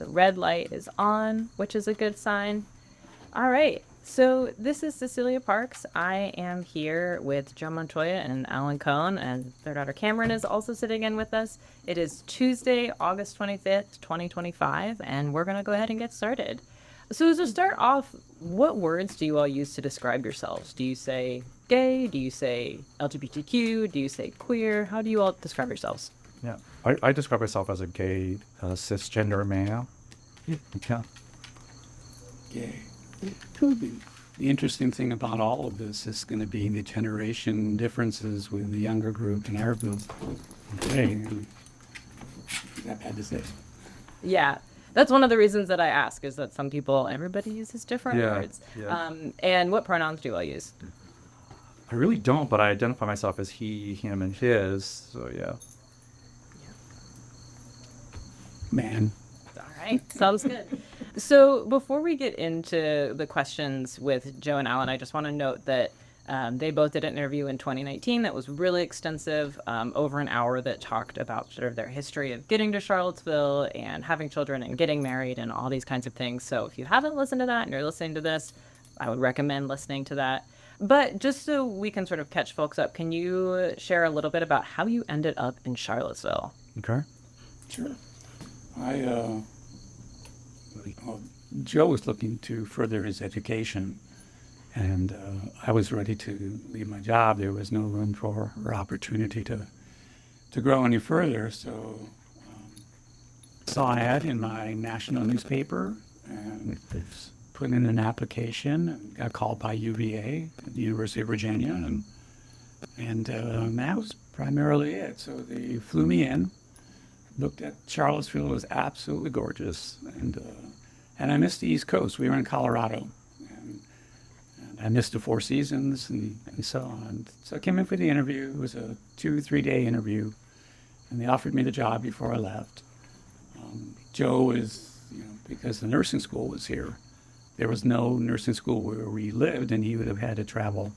red light is on, which is a good sign. All right. So this is Cecelia Parks. I am here with Joe Montoya and Alan Cohn, and their daughter Camryn is also sitting in with us. It is Tuesday, August 25th, 2025, and we're going to go ahead and get started. So to start off, what words do you all use to describe yourselves? Do you say gay? Do you say LGBTQ? Do you say queer? How do you all describe yourselves? Yeah, I describe myself as a gay, cisgender male. Yeah. Gay. The interesting thing about all of this is going to be the generation differences with the younger group and our group. Gay. I've had to say. Yeah. That's one of the reasons that I ask, is that everybody uses different words. Yeah. And what pronouns do you all use? I really don't, but I identify myself as he, him, and his. So yeah. Man. All right, sounds good. So before we get into the questions with Joe and Alan, I just want to note that they both did an interview in 2019 that was really extensive, over an hour, that talked about sort of their history of getting to Charlottesville and having children and getting married and all these kinds of things. So if you haven't listened to that and you're listening to this, I would recommend listening to that. But just so we can sort of catch folks up, can you share a little bit about how you ended up in Charlottesville? Okay. Sure. Joe was looking to further his education, and I was ready to leave my job. There was no room for or opportunity to grow any further, so saw an ad in my national newspaper and put in an application and got called by UVA at the University of Virginia, and that was primarily it. So they flew me in. Looked at Charlottesville. It was absolutely gorgeous, and I missed the East Coast. We were in Colorado, and I missed the Four Seasons and so on. So I came in for the interview. It was a 2-3 day interview, and they offered me the job before I left. Joe is, because the nursing school was here, there was no nursing school where we lived, and he would have had to travel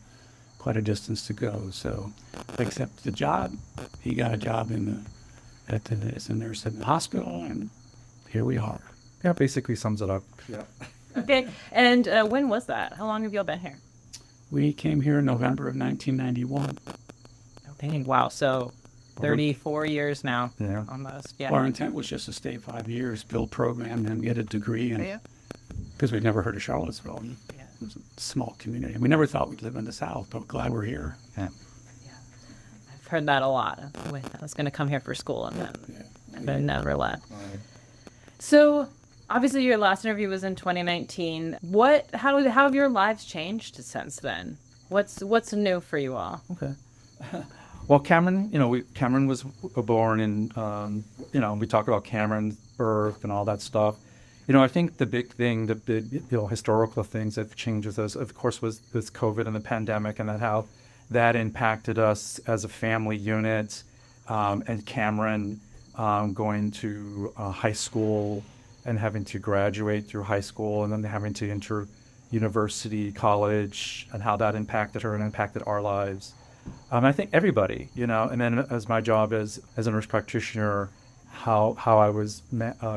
quite a distance to go. So I accepted the job. He got a job as a nurse at the hospital, and here we are. Yeah, basically sums it up. Yeah. Okay, and when was that? How long have you all been here? We came here in November of 1991. Okay, wow, so 34 years now, Yeah. almost. Yeah. Our intent was just to stay 5 years, build program, and get a degree, because we'd never heard of Charlottesville. Yeah. It was a small community. We never thought we'd live in the South, but glad we're here. Yeah. I've heard that a lot. I was going to come here for school, and then never left. Right. So obviously your last interview was in 2019. How have your lives changed since then? What's new for you all? Okay. Well, Camryn, Camryn was born in, we talk about Camryn's birth and all that stuff. I think the big thing, the big, historical things that changed with us, of course, was this COVID and the pandemic, and how that impacted us as a family unit, and Camryn going to high school and having to graduate through high school and then having to enter university, college, and how that impacted her and impacted our lives. I think everybody, and then as my job as a nurse practitioner, how I was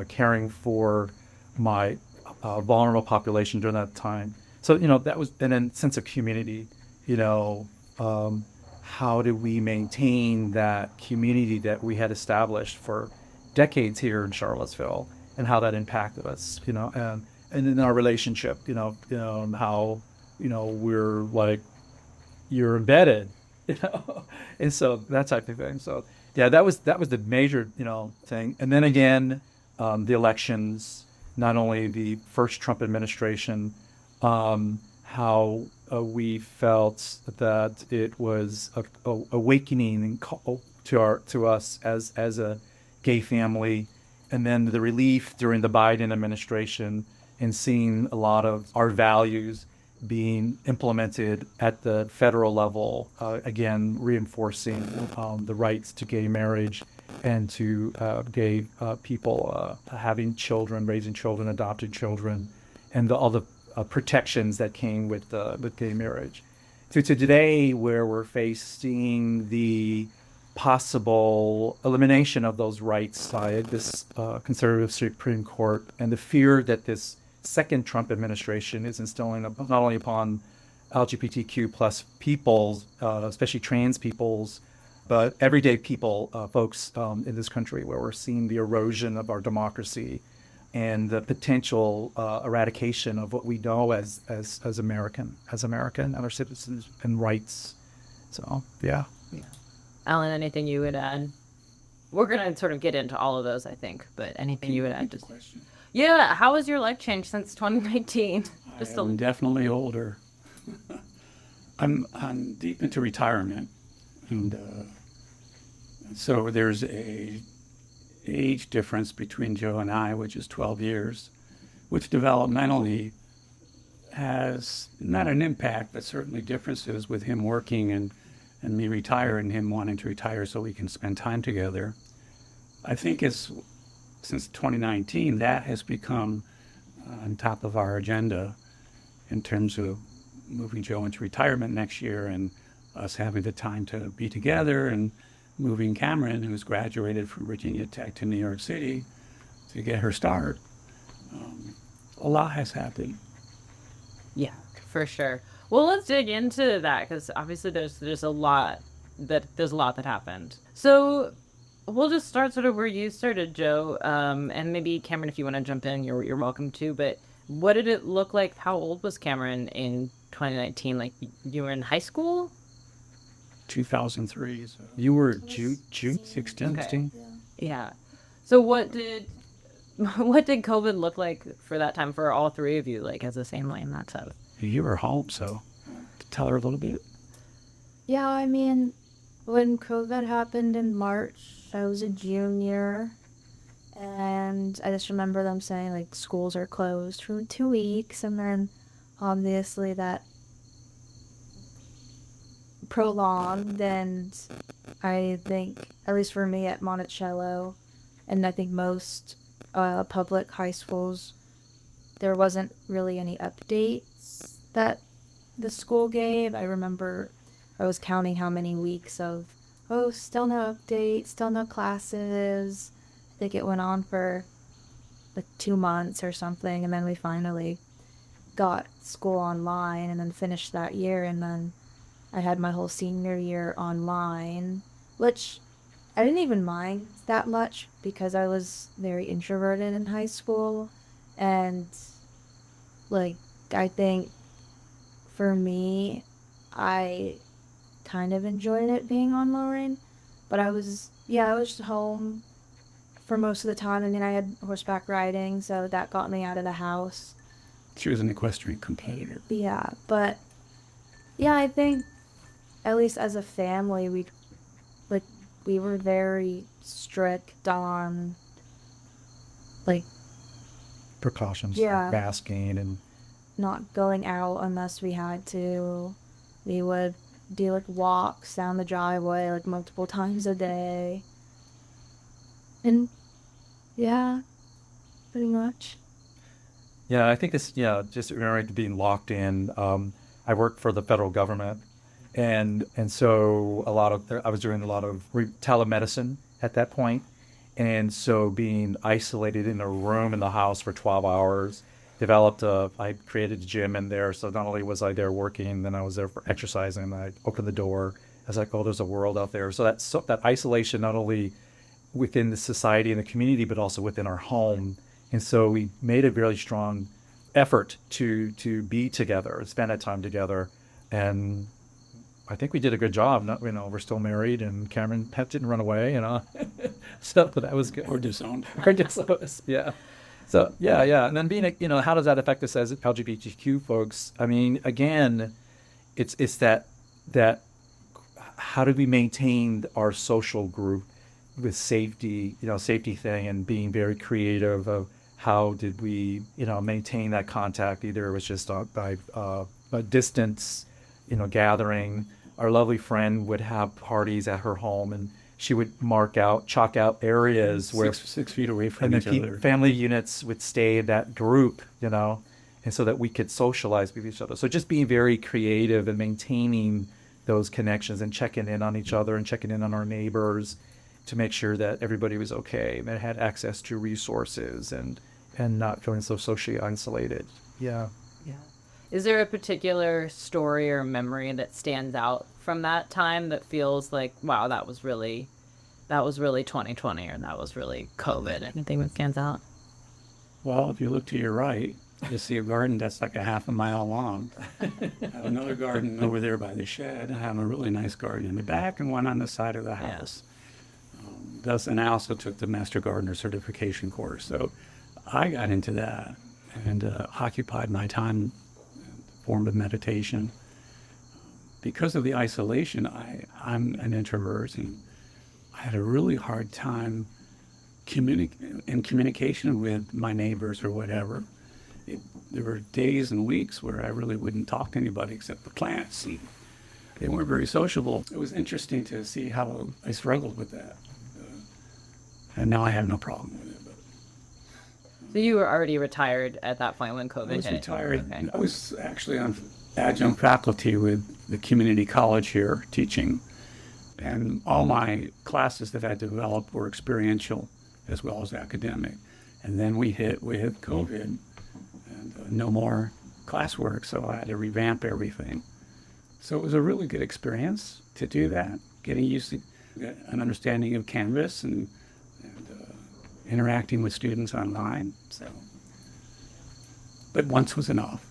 caring for my vulnerable population during that time. So, that was, and then sense of community, how did we maintain that community that we had established for decades here in Charlottesville, and how that impacted us, and in our relationship, how, we're like, you're embedded, and so that type of thing. So yeah, that was the major, thing. And then again, the elections, not only the first Trump administration, how we felt that it was a awakening to us as a gay family, and then the relief during the Biden administration and seeing a lot of our values being implemented at the federal level, again reinforcing the rights to gay marriage and to gay people having children, raising children, adopting children, and all the protections that came with gay marriage. To today, where we're facing the possible elimination of those rights by this conservative Supreme Court, and the fear that this second Trump administration is instilling not only upon LGBTQ plus peoples, especially trans peoples, but everyday people, folks in this country, where we're seeing the erosion of our democracy and the potential eradication of what we know as American, and our citizens and rights. So, yeah. Alan, anything you would add? We're going to sort of get into all of those, I think, but anything you would add? Just question. Yeah, how has your life changed since 2019? I'm definitely older. I'm deep into retirement, and so there's a age difference between Joe and I, which is 12 years, which developmentally has not an impact, but certainly differences with him working and me retire and him wanting to retire so we can spend time together. I think since 2019, that has become on top of our agenda in terms of moving Joe into retirement next year and us having the time to be together, and moving Camryn, who's graduated from Virginia Tech to New York City to get her start. A lot has happened. Yeah, for sure. Well, let's dig into that, because obviously there's a lot that happened. So we'll just start sort of where you started, Joe, and maybe Camryn, if you want to jump in, you're welcome to. But what did it look like? How old was Camryn in 2019? Like, you were in high school? 2003. So You were June 16. Okay. Yeah. So what did COVID look like for that time for all three of you, like as a family and that stuff? You were home, so tell her a little bit. Yeah, I mean, when COVID happened in March, I was a junior, and I just remember them saying, like, schools are closed for 2 weeks, and then obviously that prolonged, and I think, at least for me at Monticello, and I think most public high schools, there wasn't really any updates that the school gave. I remember I was counting how many weeks of, still no updates, still no classes. I think it went on for like 2 months or something, and then we finally got school online and then finished that year, and then I had my whole senior year online, which I didn't even mind that much because I was very introverted in high school, and like, I think for me, I kind of enjoyed it being online, but I was just home for most of the time. I mean, I had horseback riding, so that got me out of the house. She was an equestrian competitor. Yeah, but yeah, I think at least as a family, we were very strict on, like, precautions, Yeah. masking, and not going out unless we had to. We would do like walks down the driveway like multiple times a day. And yeah, pretty much. yeah, I think this, just remembering being locked in. I worked for the federal government, and so I was doing a lot of telemedicine at that point, and so being isolated in a room in the house for 12 hours. I created a gym in there, so not only was I there working, then I was there for exercising. I opened the door. I was like, oh, there's a world out there. So that isolation, not only within the society and the community, but also within our home. And so we made a really strong effort to be together, spend that time together. And I think we did a good job. We're still married, and Camryn didn't run away, so that was good. Or disowned. Yeah. So, yeah. And then being, how does that affect us as LGBTQ folks? I mean, again, it's that how do we maintain our social group with safety thing, and being very creative of how did we, maintain that contact. Either it was just by a distance, gathering. Our lovely friend would have parties at her home, and she would chalk out areas where 6 feet away from each other. Family units would stay in that group, and so that we could socialize with each other. So just being very creative and maintaining those connections and checking in on each other and checking in on our neighbors to make sure that everybody was okay and had access to resources and not feeling so socially isolated. Yeah. Yeah. Is there a particular story or memory that stands out from that time that feels like, wow, that was really 2020, or that was really COVID? Anything that stands out? Well, if you look to your right, you see a garden that's like a half a mile long. I have another garden over there by the shed. I have a really nice garden in the back and one on the side of the house. And I also took the Master Gardener certification course. So I got into that and occupied my time in the form of meditation. Because of the isolation, I'm an introvert, and I had a really hard time in communication with my neighbors or whatever. There were days and weeks where I really wouldn't talk to anybody except the plants. And they weren't very sociable. It was interesting to see how I struggled with that. And now I have no problem with it. So you were already retired at that point when COVID hit? I was retired. Okay. I was actually on adjunct faculty with the community college here teaching. And all my classes that I developed were experiential as well as academic. And then we hit with COVID and no more classwork, so I had to revamp everything. So it was a really good experience to do that, getting used to an understanding of Canvas and interacting with students online. So, but once was enough.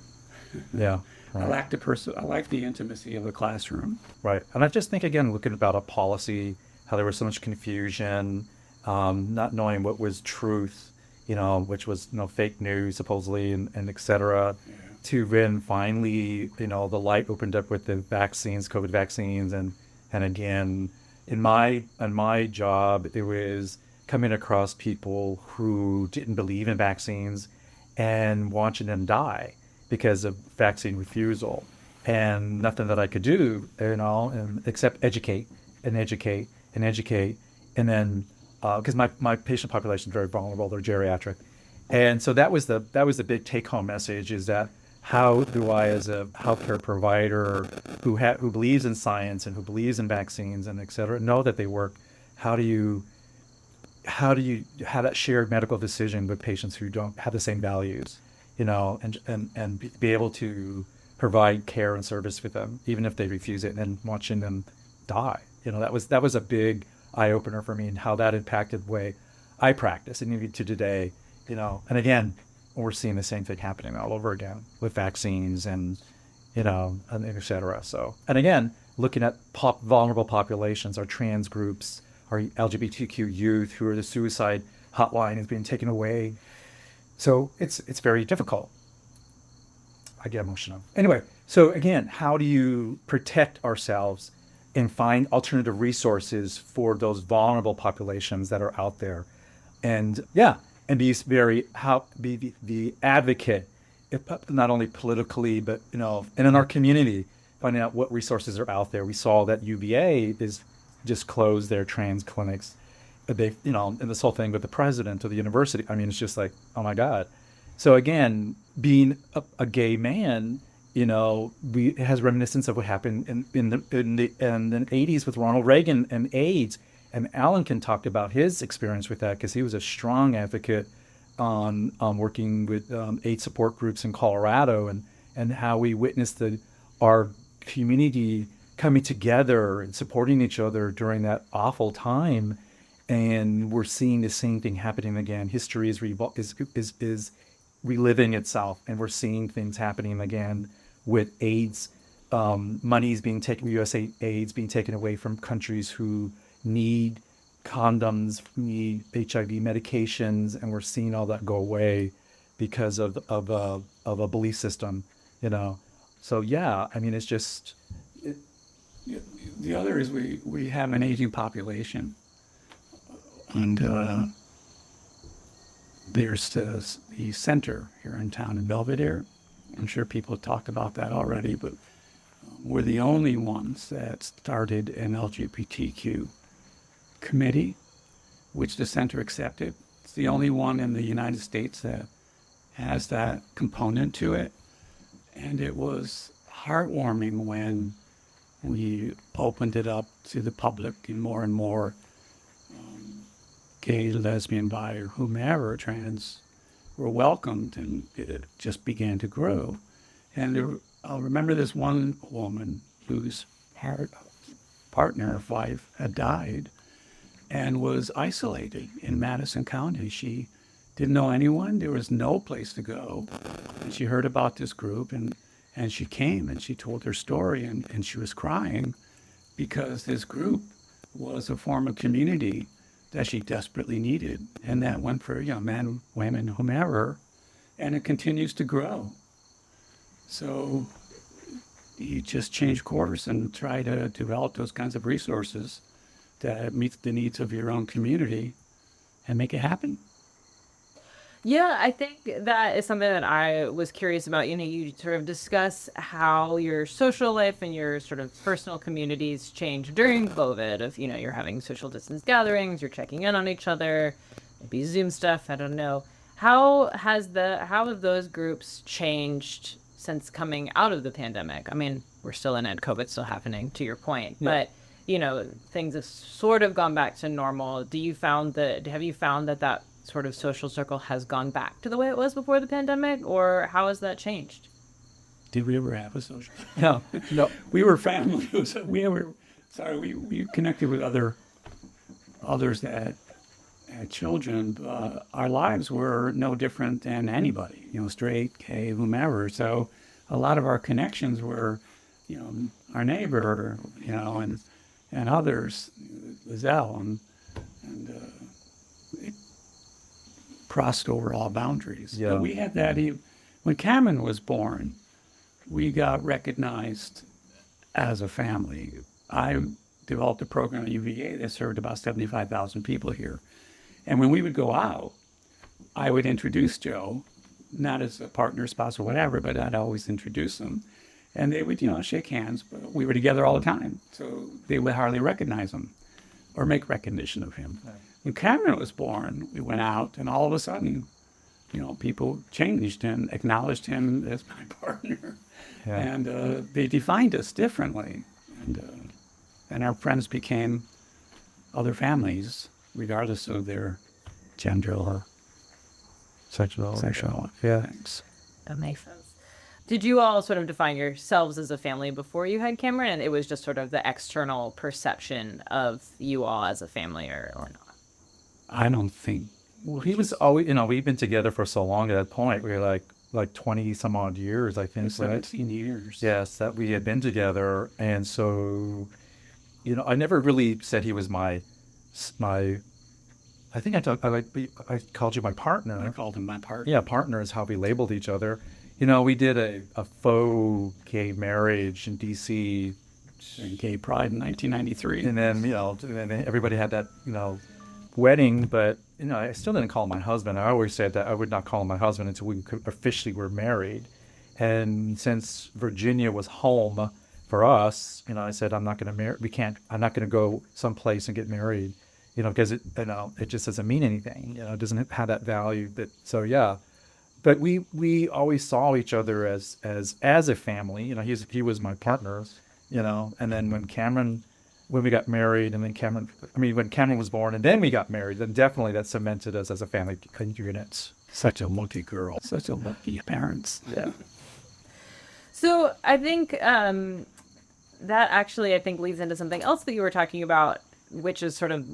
Yeah. Right. I like the intimacy of the classroom. Right. And I just think, again, looking about a policy, how there was so much confusion, not knowing what was truth, which was, fake news, supposedly, and et cetera, to then finally, the light opened up with the vaccines, COVID vaccines. And again, in my job, it was coming across people who didn't believe in vaccines and watching them die because of vaccine refusal, and nothing that I could do, except educate, and then because my patient population is very vulnerable, they're geriatric, and so that was the big take-home message: is that how do I, as a healthcare provider who believes in science and who believes in vaccines and et cetera, know that they work? How do you have that shared medical decision with patients who don't have the same values? And be able to provide care and service for them, even if they refuse it, and watching them die. That was a big eye opener for me, and how that impacted the way I practice, and even to today. And again, we're seeing the same thing happening all over again with vaccines and et cetera. So, and again, looking at vulnerable populations, our trans groups, our LGBTQ youth, who are the suicide hotline is being taken away. So it's very difficult. I get emotional. Anyway, so again, how do you protect ourselves and find alternative resources for those vulnerable populations that are out there? And be the advocate, not only politically, but and in our community, finding out what resources are out there. We saw that UVA is just closed their trans clinics. They, and this whole thing with the president of the university, it's just like, oh my God. So again, being a gay man, it has reminiscence of what happened in the 80s with Ronald Reagan and AIDS. And Alan can talk about his experience with that, because he was a strong advocate on working with AIDS support groups in Colorado, and how we witnessed our community coming together and supporting each other during that awful time. And we're seeing the same thing happening again. History is reliving itself, and we're seeing things happening again with AIDS, monies being taken, USA AIDS being taken away from countries who need condoms, who need HIV medications, and we're seeing all that go away because of a belief system, So it's just. The other is we have an aging population. And there's the center here in town in Belvedere. I'm sure people have talked about that already, but we're the only ones that started an LGBTQ committee, which the center accepted. It's the only one in the United States that has that component to it. And it was heartwarming when we opened it up to the public, and more gay, lesbian, bi, or whomever, trans, were welcomed, and it just began to grow. And I'll remember this one woman whose partner, wife, had died and was isolated in Madison County. She didn't know anyone. There was no place to go. And she heard about this group, and she came, and she told her story, and she was crying because this group was a form of community that she desperately needed. And that went for men, women, whomever, and it continues to grow. So you just change course and try to develop those kinds of resources that meet the needs of your own community and make it happen. Yeah, I think that is something that I was curious about. You sort of discuss how your social life and your sort of personal communities changed during COVID. If, you're having social distance gatherings, you're checking in on each other, maybe Zoom stuff, I don't know. How have those groups changed since coming out of the pandemic? I mean, we're still in it, COVID's still happening, to your point, but things have sort of gone back to normal. Have you found that sort of social circle has gone back to the way it was before the pandemic, or how has that changed? Did we ever have a social? No. We were family. We connected with others that had children, but our lives were no different than anybody, straight, gay, whomever. So a lot of our connections were, our neighbor, and others, Lizelle, and it crossed over all boundaries. Yeah. But we had that when Camryn was born. We got recognized as a family. I developed a program at UVA that served about 75,000 people here. And when we would go out, I would introduce Joe, not as a partner, spouse, or whatever, but I'd always introduce him. And they would, shake hands, but we were together all the time. So they would hardly recognize him or make recognition of him. Right. When Camryn was born, we went out, and all of a sudden, people changed and acknowledged him as my partner. Yeah. And they defined us differently. And our friends became other families, regardless of their gender or sexuality. Yeah. Thanks. That makes sense. Did you all sort of define yourselves as a family before you had Camryn, and it was just sort of the external perception of you all as a family, or not? I don't think. Well, he was always, we've been together for so long at that point. We were like 20 some odd years, I think. 17 years. Yes, that we had been together. And so, I never really said he was my I think I called you my partner. I called him my partner. Yeah, partner is how we labeled each other. We did a faux gay marriage in D.C. in Gay Pride in 1993. And then, and then everybody had that, wedding, but, I still didn't call him my husband. I always said that I would not call him my husband until we officially were married. And since Virginia was home for us, I said, I'm not going to I'm not going to go someplace and get married, because it just doesn't mean anything, it doesn't have that value so yeah. But we always saw each other as a family. He was my partner, and then when we got married, and then when Camryn was born, and then we got married, then definitely that cemented us as a family unit. Such a lucky girl. Such a lucky parents. Yeah. So I think that actually, leads into something else that you were talking about, which is sort of,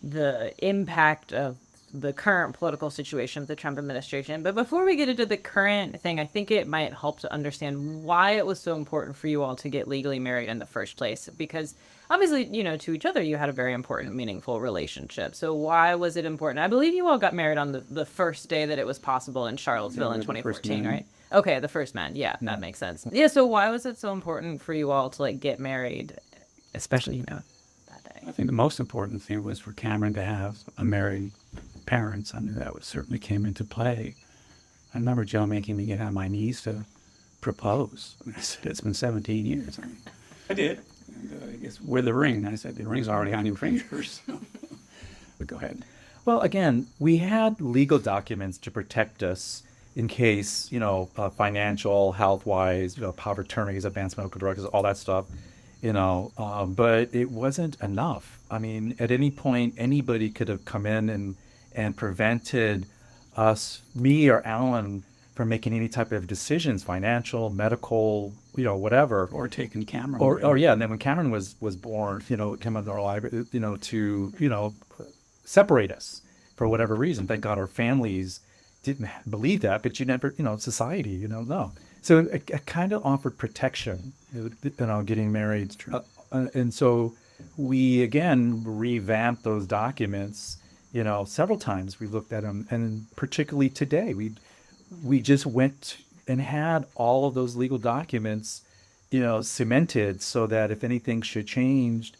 the impact of the current political situation of the Trump administration. But before we get into the current thing, I think it might help to understand why it was so important for you all to get legally married in the first place. Because obviously, to each other, you had a very important, meaningful relationship. So why was it important? I believe you all got married on the first day that it was possible in Charlottesville in 2014, right? Okay, the first man. Yeah, that makes sense. Yeah, so why was it so important for you all to get married, especially, that day? I think the most important thing was for Camryn to have a married parents. I knew that certainly came into play. I remember Joe making me get on my knees to propose. I said, it's been 17 years. I did. And I guess, where's the ring? I said, the ring's already on your fingers. But go ahead. Well, again, we had legal documents to protect us in case, financial, health-wise, power of attorneys, advanced medical drugs, all that stuff. but it wasn't enough. I mean, at any point, anybody could have come in and prevented us, me or Alan, from making any type of decisions, financial, medical, whatever. Or taking Camryn. Or yeah, and then when Camryn was born, it came into our life, to separate us for whatever reason. Thank God our families didn't believe that, but you never, society, no. So it kind of offered protection, getting married. And so we, again, revamped those documents, several times. We looked at them, and particularly today, we just went and had all of those legal documents, cemented so that if anything should change,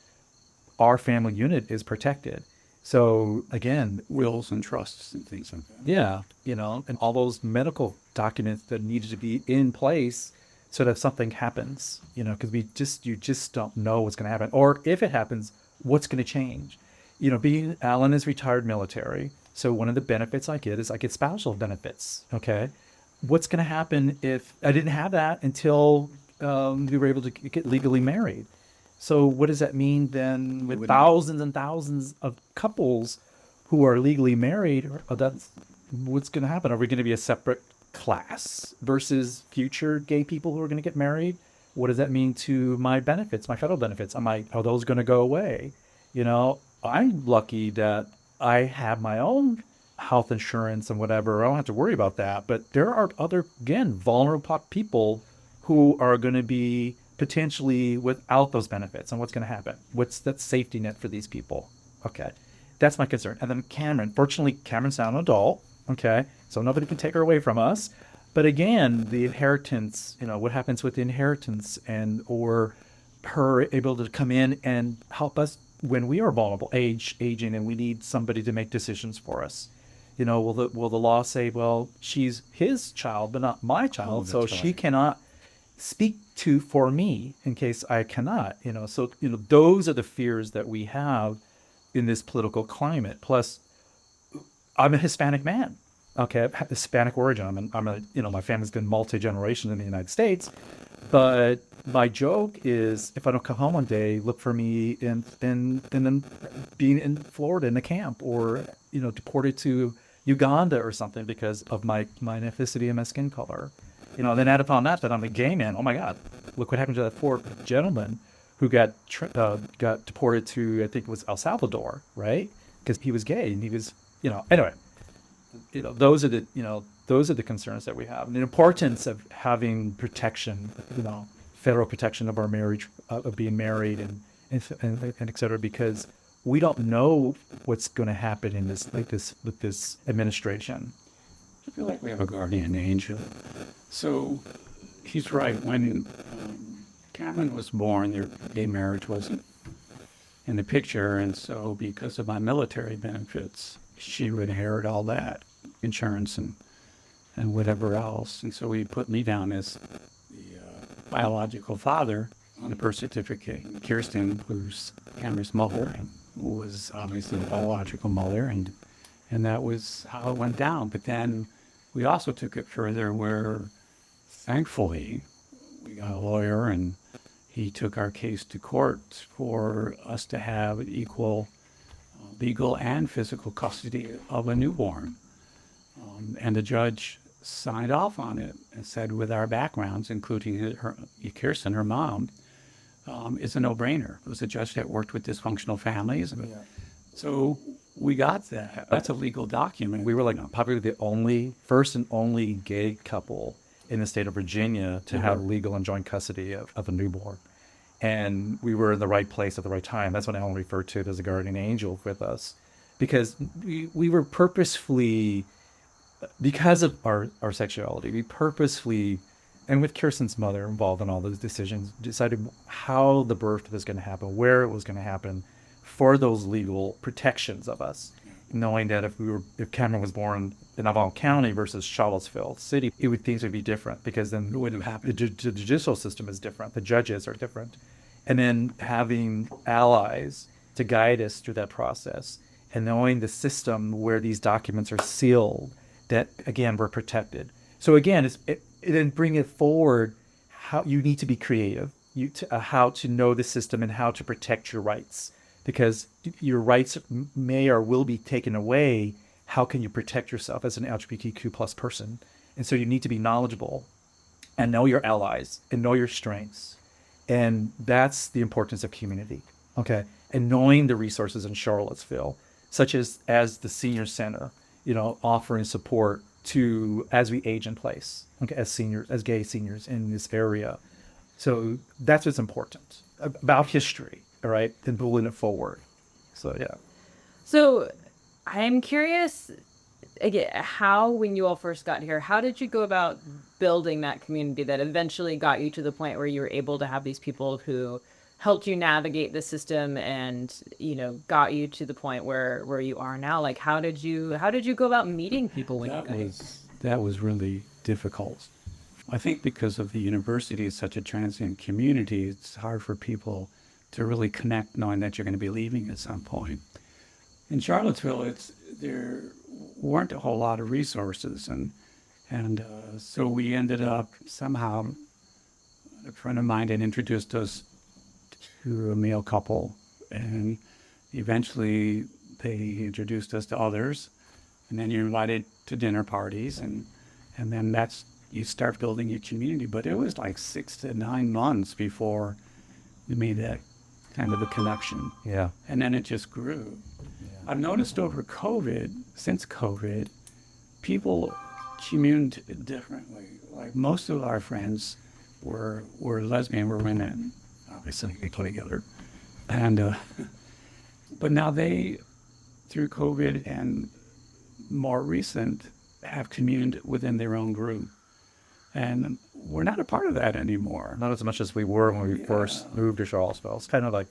our family unit is protected. So again, wills and trusts and things like that. Yeah, and all those medical documents that needed to be in place so that if something happens, because you just don't know what's going to happen, or if it happens, what's going to change. Alan is retired military, so one of the benefits I get is I get spousal benefits. Okay, what's going to happen if I didn't have that until we were able to get legally married? So what does that mean then with thousands and thousands of couples who are legally married? That's what's going to happen. Are we going to be a separate class versus future gay people who are going to get married? What does that mean to my benefits, my federal benefits? Are those going to go away? I'm lucky that I have my own health insurance and whatever. I don't have to worry about that. But there are other, again, vulnerable people who are going to be potentially without those benefits, and what's going to happen? What's that safety net for these people? Okay, that's my concern. And then Camryn, fortunately, Camryn's now an adult. Okay, so nobody can take her away from us. But again, the inheritance, what happens with the inheritance, or her able to come in and help us when we are vulnerable, aging, and we need somebody to make decisions for us. Will the law say, well, she's his child but not my child, so she cannot speak for me in case I cannot, so those are the fears that we have in this political climate. Plus, I'm a Hispanic man. Okay, I have Hispanic origin. My family's been multi-generation in the United States, but my joke is if I don't come home one day, look for me in being in Florida in a camp, or deported to Uganda or something because of my ethnicity and my skin color. Then add upon that I'm a gay man. Oh my God, look what happened to that poor gentleman who got deported to, I think it was El Salvador, right? Because he was gay and he was, anyway. Those are the concerns that we have, and the importance of having protection, federal protection of our marriage, of being married, and et cetera, because we don't know what's going to happen in with this administration. I feel like we have a guardian angel. So he's right. When Camryn was born, their gay marriage wasn't in the picture, and so because of my military benefits, she would inherit all that, insurance and whatever else. And so he put me down as the biological father on the birth certificate. Kirsten, who's Camryn's mother, was obviously the biological mother, and that was how it went down. But then we also took it further where, thankfully, we got a lawyer, and he took our case to court for us to have equal legal and physical custody of a newborn. And the judge signed off on it and said, with our backgrounds, including Kirsten, her mom, it's a no-brainer. It was a judge that worked with dysfunctional families. Yeah. So we got that. That's a legal document. We were probably the first and only gay couple in the state of Virginia to have legal and joint custody of a newborn. And we were in the right place at the right time. That's what Alan referred to it as a guardian angel with us. Because we were purposefully, because of our sexuality, we purposefully, and with Kirsten's mother involved in all those decisions, decided how the birth was going to happen, where it was going to happen, for those legal protections of us. Knowing that if Camryn was born in Naval County versus Charlottesville City, things would be different, because then it wouldn't have happened. The judicial system is different. The judges are different. And then having allies to guide us through that process, and knowing the system where these documents are sealed, that, again, we're protected. So again, then bring it forward, how you need to be creative. you to, how to know the system and how to protect your rights, because your rights may or will be taken away. How can you protect yourself as an LGBTQ plus person? And so you need to be knowledgeable and know your allies and know your strengths. And that's the importance of community. Okay. And knowing the resources in Charlottesville, such as the senior center, offering support to, as we age in place, okay, as seniors, as gay seniors in this area. So that's what's important about history, all right, and pulling it forward. So, yeah. So I'm curious, again, how, when you all first got here, how did you go about building that community that eventually got you to the point where you were able to have these people who helped you navigate the system and, got you to the point where you are now? Like, how did you go about meeting people? That was really difficult. I think because of the university is such a transient community, it's hard for people to really connect knowing that you're going to be leaving at some point. In Charlottesville, there weren't a whole lot of resources, and so we ended up somehow, a friend of mine had introduced us to a male couple, and eventually they introduced us to others, and then you're invited to dinner parties, and then you start building your community. But it was like 6 to 9 months before we made that kind of a connection. Yeah. And then it just grew. Yeah. I've noticed since COVID, people communed differently. Like most of our friends were lesbian, were women, obviously they play together. And, but now they, through COVID and more recent, have communed within their own group. And we're not a part of that anymore. Not as much as we were when we first moved to Charlottesville. It's kind of like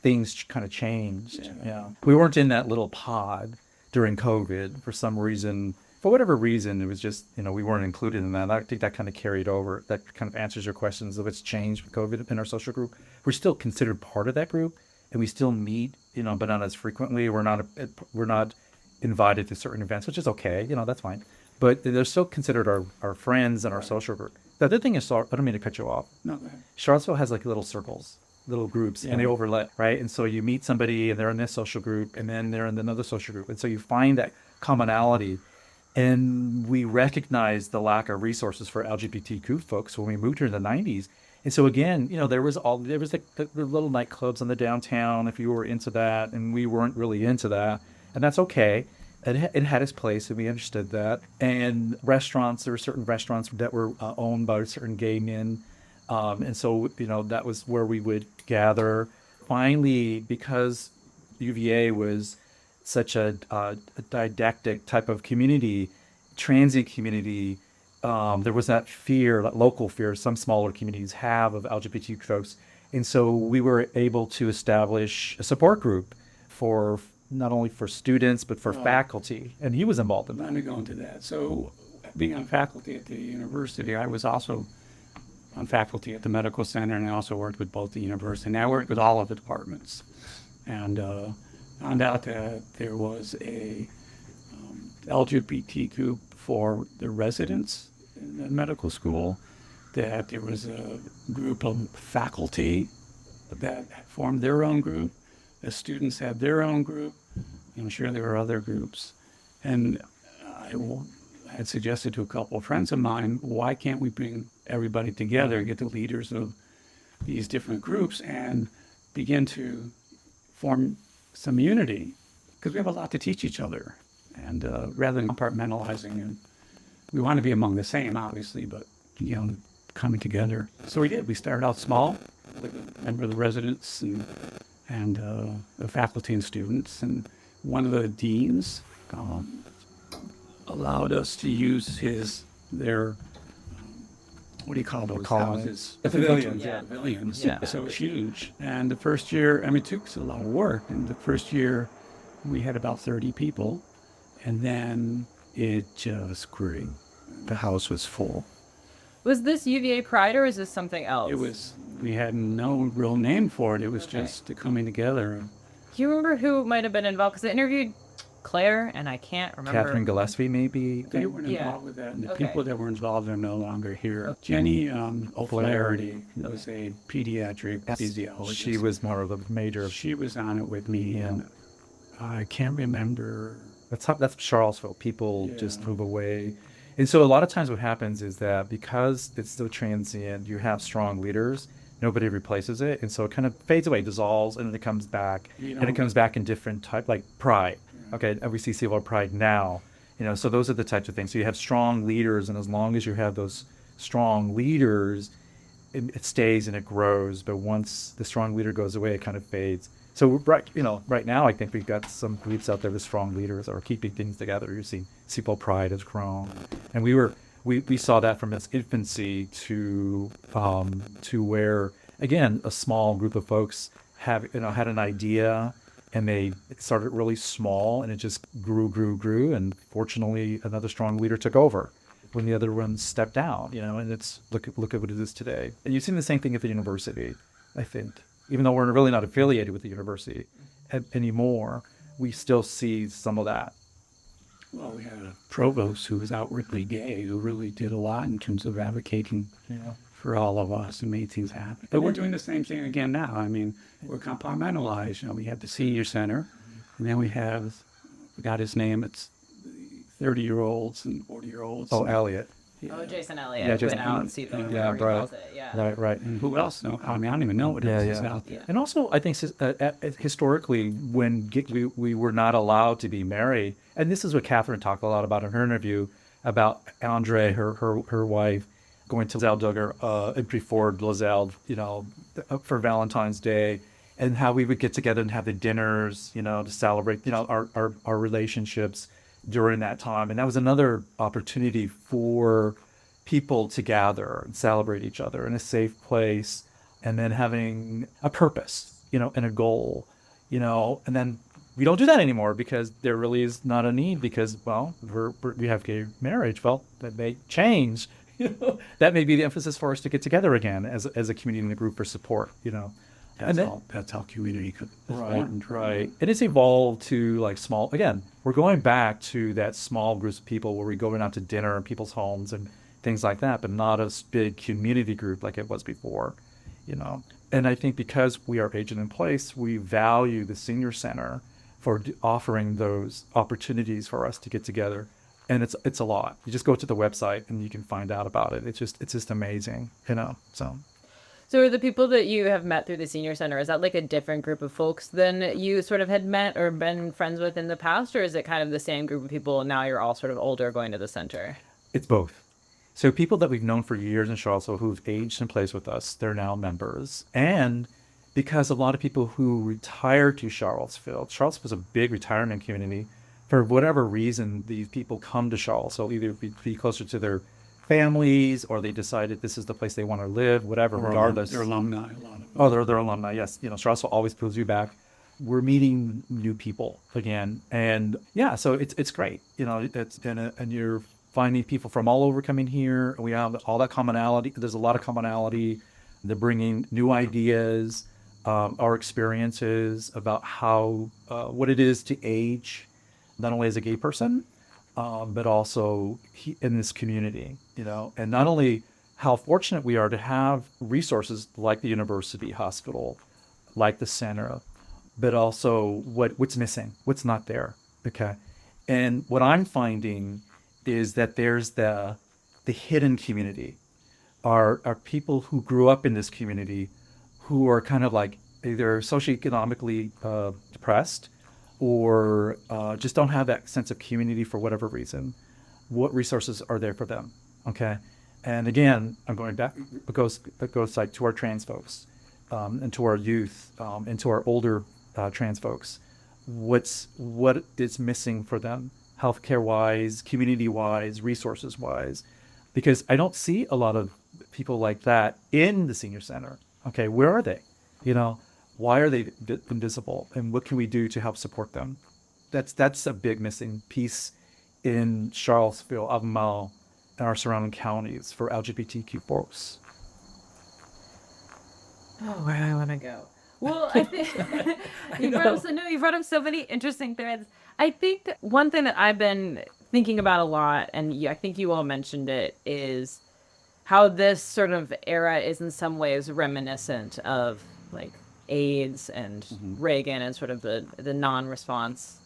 things kind of changed. Yeah. We weren't in that little pod during COVID for some reason. For whatever reason, it was just, we weren't included in that. I think that kind of carried over. That kind of answers your questions of what's changed with COVID in our social group. We're still considered part of that group, and we still meet, but not as frequently. We're not invited to certain events, which is okay. That's fine. But they're still considered our friends and our social group. The other thing is, I don't mean to cut you off. No, go ahead. Charlottesville has like little circles, little groups, and they overlap, right? And so you meet somebody and they're in this social group, and then they're in another social group. And so you find that commonality. And we recognized the lack of resources for LGBTQ folks when we moved here in the 90s. And so again, there was like the little nightclubs in the downtown if you were into that, and we weren't really into that. And that's okay. It had its place, and we understood that. And restaurants, there were certain restaurants that were owned by certain gay men. And so, that was where we would gather. Finally, because UVA was such a didactic type of community, transient community, there was that fear, that local fear some smaller communities have of LGBT folks. And so we were able to establish a support group for not only for students, but for faculty. And he was involved in that. Let me go into that. So being on faculty at the university, I was also on faculty at the medical center, and I also worked with both the university. And I worked with all of the departments. And found out that there was a LGBT group for the residents in the medical school, that there was a group of faculty that formed their own group. The students had their own group. I'm sure there were other groups. And I had suggested to a couple of friends of mine, why can't we bring everybody together, get the leaders of these different groups, and begin to form some unity? Because we have a lot to teach each other. And rather than compartmentalizing, and we want to be among the same, obviously, but, coming together. So we did. We started out small, with a member of the residents and the faculty and students. And one of the deans allowed us to use their what do you call those houses? Pavilions. Yeah, pavilions. Yeah. So it was huge. And the first year, it took us a lot of work. And the first year, we had about 30 people. And then it just grew. The house was full. Was this UVA Pride, or is this something else? We had no real name for it. It was just the coming together. Do you remember who might have been involved? Because I interviewed Claire, and I can't remember. Catherine Gillespie, maybe. They weren't Yeah. involved with that, and the Okay. people that were involved are no longer here. Jenny O'Flaherty was a pediatric physiologist. She was more of a major. She was on it with me, Yeah. and I can't remember. That's Charlottesville. People Yeah. just move away. And so a lot of times what happens is that because it's so transient, you have strong leaders, nobody replaces it. And so it kind of fades away, dissolves, and then it comes back. You And it know- comes back in different type, like Pride. Okay, and we see Civil Pride now. So those are the types of things. So you have strong leaders, and as long as you have those strong leaders, it stays and it grows. But once the strong leader goes away, it kind of fades. So right now, I think we've got some groups out there with strong leaders that are keeping things together. You're seeing Civil Pride has grown, and we saw that from its infancy to where again a small group of folks had an idea, and they started really small, and it just grew, and fortunately another strong leader took over when the other ones stepped down. And it's look at what it is today. And you've seen the same thing at the university, I think. Even though we're really not affiliated with the university anymore, we still see some of that. Well, we had a provost who was outwardly gay, who really did a lot in terms of advocating for all of us and made things happen. But we're doing the same thing again now. I mean, we're compartmentalized. We have the senior center, and then we forgot his name, it's 30-year-olds and 40-year-olds. Oh, Elliot. Oh, Jason Elliott. Yeah, Jason went out and Elliott. see them. Yeah, whatever he right. calls it, yeah. Right. And who else? No, I mean, I don't even know what else is out there. And also, I think historically, when we were not allowed to be married, and this is what Catherine talked a lot about in her interview about Andre, her wife, going to Lizelle Duggar and before Lizelle, for Valentine's Day, and how we would get together and have the dinners, to celebrate, our relationships during that time. And that was another opportunity for people to gather and celebrate each other in a safe place, and then having a purpose, and a goal, and then we don't do that anymore because there really is not a need because, well, we have gay marriage. Well, that may change. That may be the emphasis for us to get together again as a community and a group for support, That's how community could formed. Right. And it's evolved to like small, again, we're going back to that small groups of people where we go out to dinner in people's homes and things like that, but not a big community group like it was before, And I think because we are agent in place, we value the senior center for offering those opportunities for us to get together. And it's a lot. You just go to the website and you can find out about it. It's just amazing, So are the people that you have met through the senior center, is that like a different group of folks than you sort of had met or been friends with in the past? Or is it kind of the same group of people and now you're all sort of older going to the center? It's both. So people that we've known for years in Charlottesville who've aged in place with us, they're now members. And because a lot of people who retired to Charlottesville was a big retirement community. For whatever reason, these people come to Charlottesville, either be closer to their families or they decided this is the place they want to live, whatever, regardless. They're alumni, a lot of them. Oh, they're alumni, yes. Charlottesville always pulls you back. We're meeting new people again. And yeah, so it's great. And you're finding people from all over coming here. We have all that commonality. There's a lot of commonality. They're bringing new ideas, our experiences about how, what it is to age, not only as a gay person, but also in this community, and not only how fortunate we are to have resources like the university hospital, like the center, but also what's missing, what's not there. Okay. And what I'm finding is that there's the hidden community are people who grew up in this community who are kind of like either socioeconomically depressed or just don't have that sense of community for whatever reason. What resources are there for them? Okay. And again, I'm going back, it goes like to our trans folks and to our youth and to our older trans folks. What is missing for them, healthcare wise, community wise, resources wise? Because I don't see a lot of people like that in the senior center. Okay, where are they? Why are they invisible, and what can we do to help support them? That's a big missing piece in Charlottesville, Albemarle, and our surrounding counties for LGBTQ folks. Oh, where do I want to go? Well, I think you brought up so many interesting threads. I think that one thing that I've been thinking about a lot, and I think you all mentioned it, is how this sort of era is in some ways reminiscent of like AIDS and Reagan and sort of the non-response,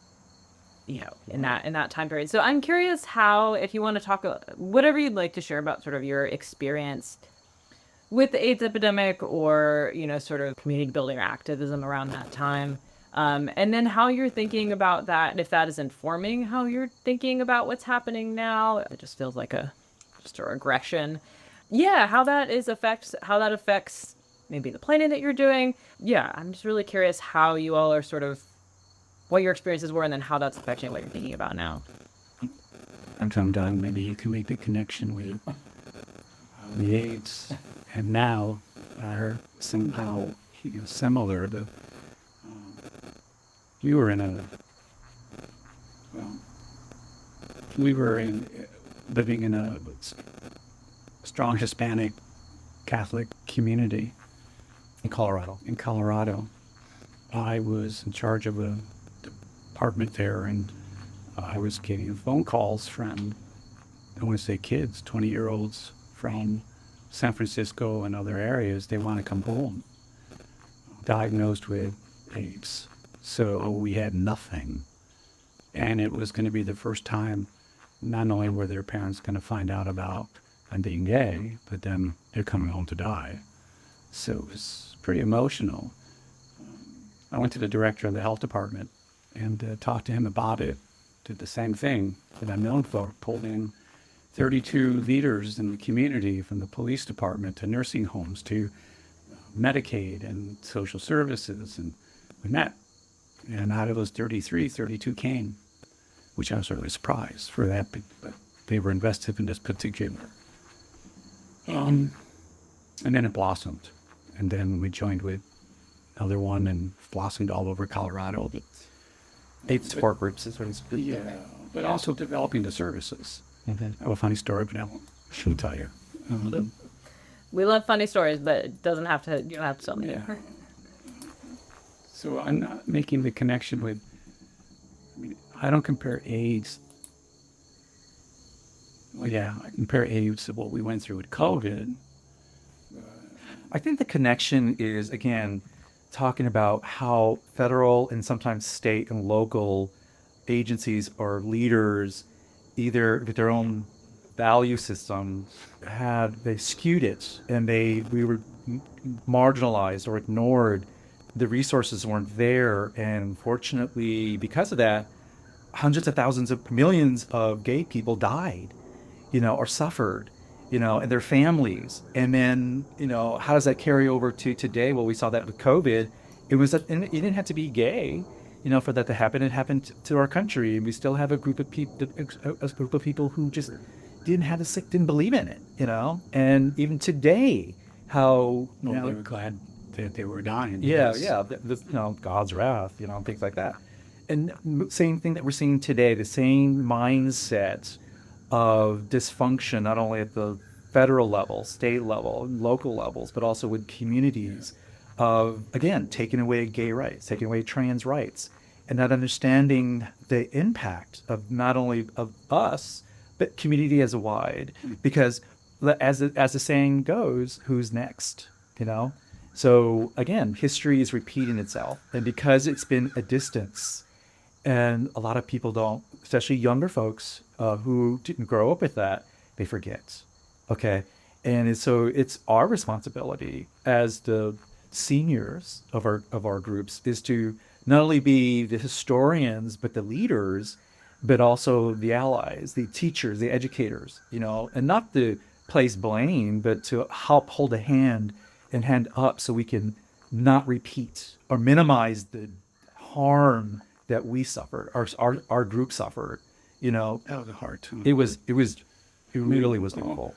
in that time period. So I'm curious how, if you want to talk, whatever you'd like to share about sort of your experience with the AIDS epidemic or, sort of community building or activism around that time. And then how you're thinking about that, and if that is informing how you're thinking about what's happening now. It just feels like just a regression. Yeah, how that affects maybe the planning that you're doing. Yeah, I'm just really curious how you all are sort of, what your experiences were, and then how that's affecting what you're thinking about now. After I'm done, maybe you can make the connection with the AIDS and now are somehow similar. We were living in a strong Hispanic Catholic community In Colorado. I was in charge of a department there, and I was getting phone calls from, I want to say kids, 20-year-olds from San Francisco and other areas. They want to come home, diagnosed with AIDS. So we had nothing. And it was going to be the first time, not only were their parents going to find out about I'm being gay, but then they're coming home to die. So it was pretty emotional. I went to the director of the health department and talked to him about it. Did the same thing that I'm known for, pulled in 32 leaders in the community, from the police department to nursing homes to Medicaid and social services, and we met. And out of those 33, 32 came, which I was really surprised for that, but they were invested in this particular. And then it blossomed. And then we joined with another one and blossomed all over Colorado. AIDS support groups is what it's. Yeah, but also developing the services. I have a funny story, but I shouldn't tell you. We love funny stories, but you don't have to tell me. Yeah. So I'm not making the connection with, I don't compare AIDS. Well, yeah, I compare AIDS to what we went through with COVID. I think the connection is, again, talking about how federal and sometimes state and local agencies or leaders, either with their own value system, they skewed it, and we were marginalized or ignored. The resources weren't there, and unfortunately, because of that, hundreds of thousands of millions of gay people died, or suffered, and their families. And then, how does that carry over to today? Well, we saw that with COVID. It didn't have to be gay, for that to happen. It happened to our country, and we still have a group of people who just didn't believe in it, And even today, how they were glad that they were dying. Yeah, God's wrath, things like that. And same thing that we're seeing today, the same mindset of dysfunction, not only at the federal level, state level, local levels, but also with communities of, again, taking away gay rights, taking away trans rights, and not understanding the impact of not only of us, but community as a wide. Because as the saying goes, who's next, So again, history is repeating itself. And because it's been a distance, and a lot of people don't, especially younger folks who didn't grow up with that, they forget. Okay. And so it's our responsibility as the seniors of our groups is to not only be the historians, but the leaders, but also the allies, the teachers, the educators, and not to place blame, but to help hold a hand and hand up so we can not repeat or minimize the harm that we suffered, our group suffered. That was a hard time. It really was awful.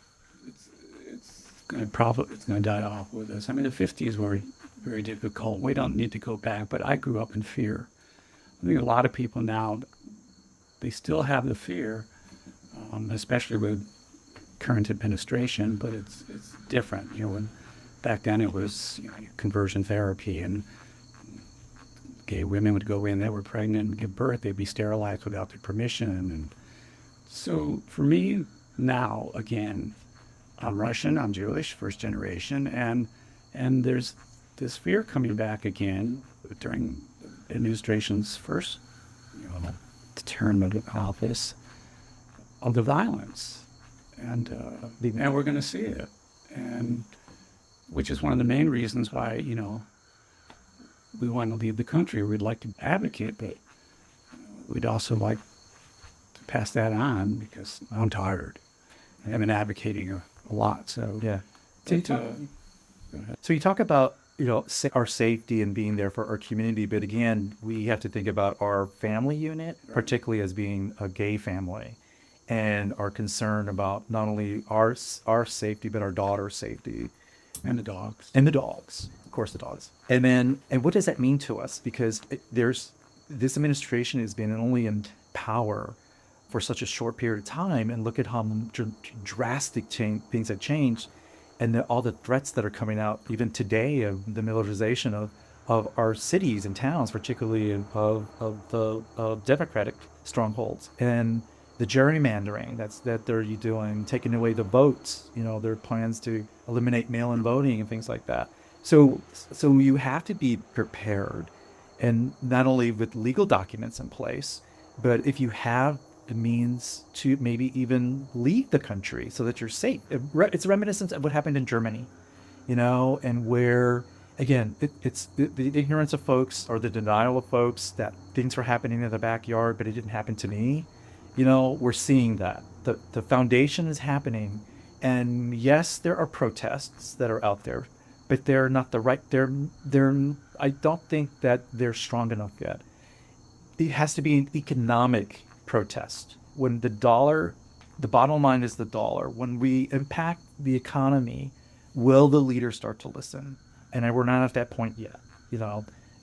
It's going to die off with us. I mean, the 50s were very difficult. We don't need to go back, but I grew up in fear. I think a lot of people now, they still have the fear, especially with current administration, but it's different. When back then it was conversion therapy and gay women would go in that were pregnant and give birth. They'd be sterilized without their permission. And so for me now, again, I'm Russian, I'm Jewish, first generation, and there's this fear coming back again during the administration's first term of office of the violence. And we're going to see it. And which is one of the main reasons why, we want to leave the country. We'd like to advocate, but we'd also like to pass that on because I'm tired. I've been advocating a lot. So Yeah. go ahead. So you talk about, our safety and being there for our community, but again, we have to think about our family unit, particularly as being a gay family, and are concerned about not only our safety, but our daughter's safety. And the dogs. And the dogs, of course, the dogs. And what does that mean to us? Because this administration has been only in power for such a short period of time, and look at how drastic things have changed, and all the threats that are coming out even today of the militarization of our cities and towns, particularly of the Democratic strongholds, and the gerrymandering that they're doing, taking away the votes. Their plans to eliminate mail-in voting and things like that. So you have to be prepared, and not only with legal documents in place, but if you have the means to maybe even leave the country so that you're safe. It's reminiscent of what happened in Germany, and where, again, it's the ignorance of folks or the denial of folks that things were happening in the backyard, but it didn't happen to me. We're seeing that. The foundation is happening, and yes, there are protests that are out there, but they're not the right, I don't think that they're strong enough yet. It has to be an economic protest. When the bottom line is the dollar. When we impact the economy, will the leaders start to listen? And we're not at that point yet,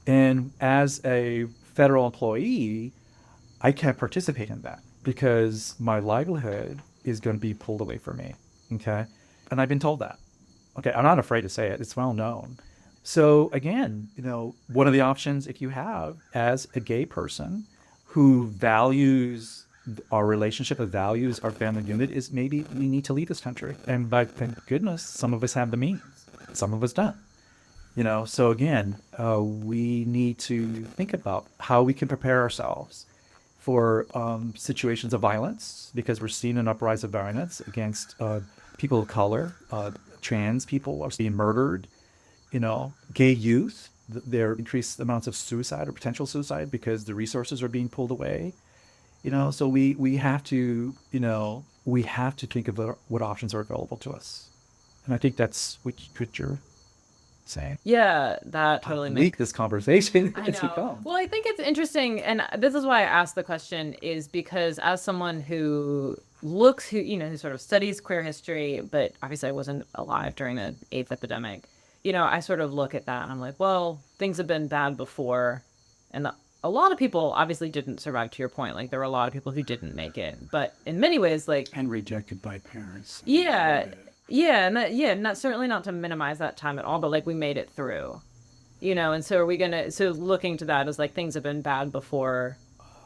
And as a federal employee, I can't participate in that because my livelihood is going to be pulled away from me, okay? And I've been told that. Okay, I'm not afraid to say it. It's well known. So again, one of the options, if you have as a gay person who values our relationship, and values our family unit, is maybe we need to leave this country. And thank goodness, some of us have the means. Some of us don't. So again, we need to think about how we can prepare ourselves for situations of violence, because we're seeing an uprise of violence against people of color. Trans people are being murdered. Gay youth, there are increased amounts of suicide or potential suicide because the resources are being pulled away. So we have to think about what options are available to us. And I think that's what you're saying. Yeah, that totally makes this conversation. I know. Well, I think it's interesting, and this is why I asked the question, is because as someone who who sort of studies queer history, but obviously I wasn't alive during the AIDS epidemic, I sort of look at that and I'm like, well, things have been bad before, and a lot of people obviously didn't survive, to your point. Like, there were a lot of people who didn't make it, but in many ways, like, and rejected by parents. Not certainly not to minimize that time at all, but like, we made it through, and so looking to that as like, things have been bad before,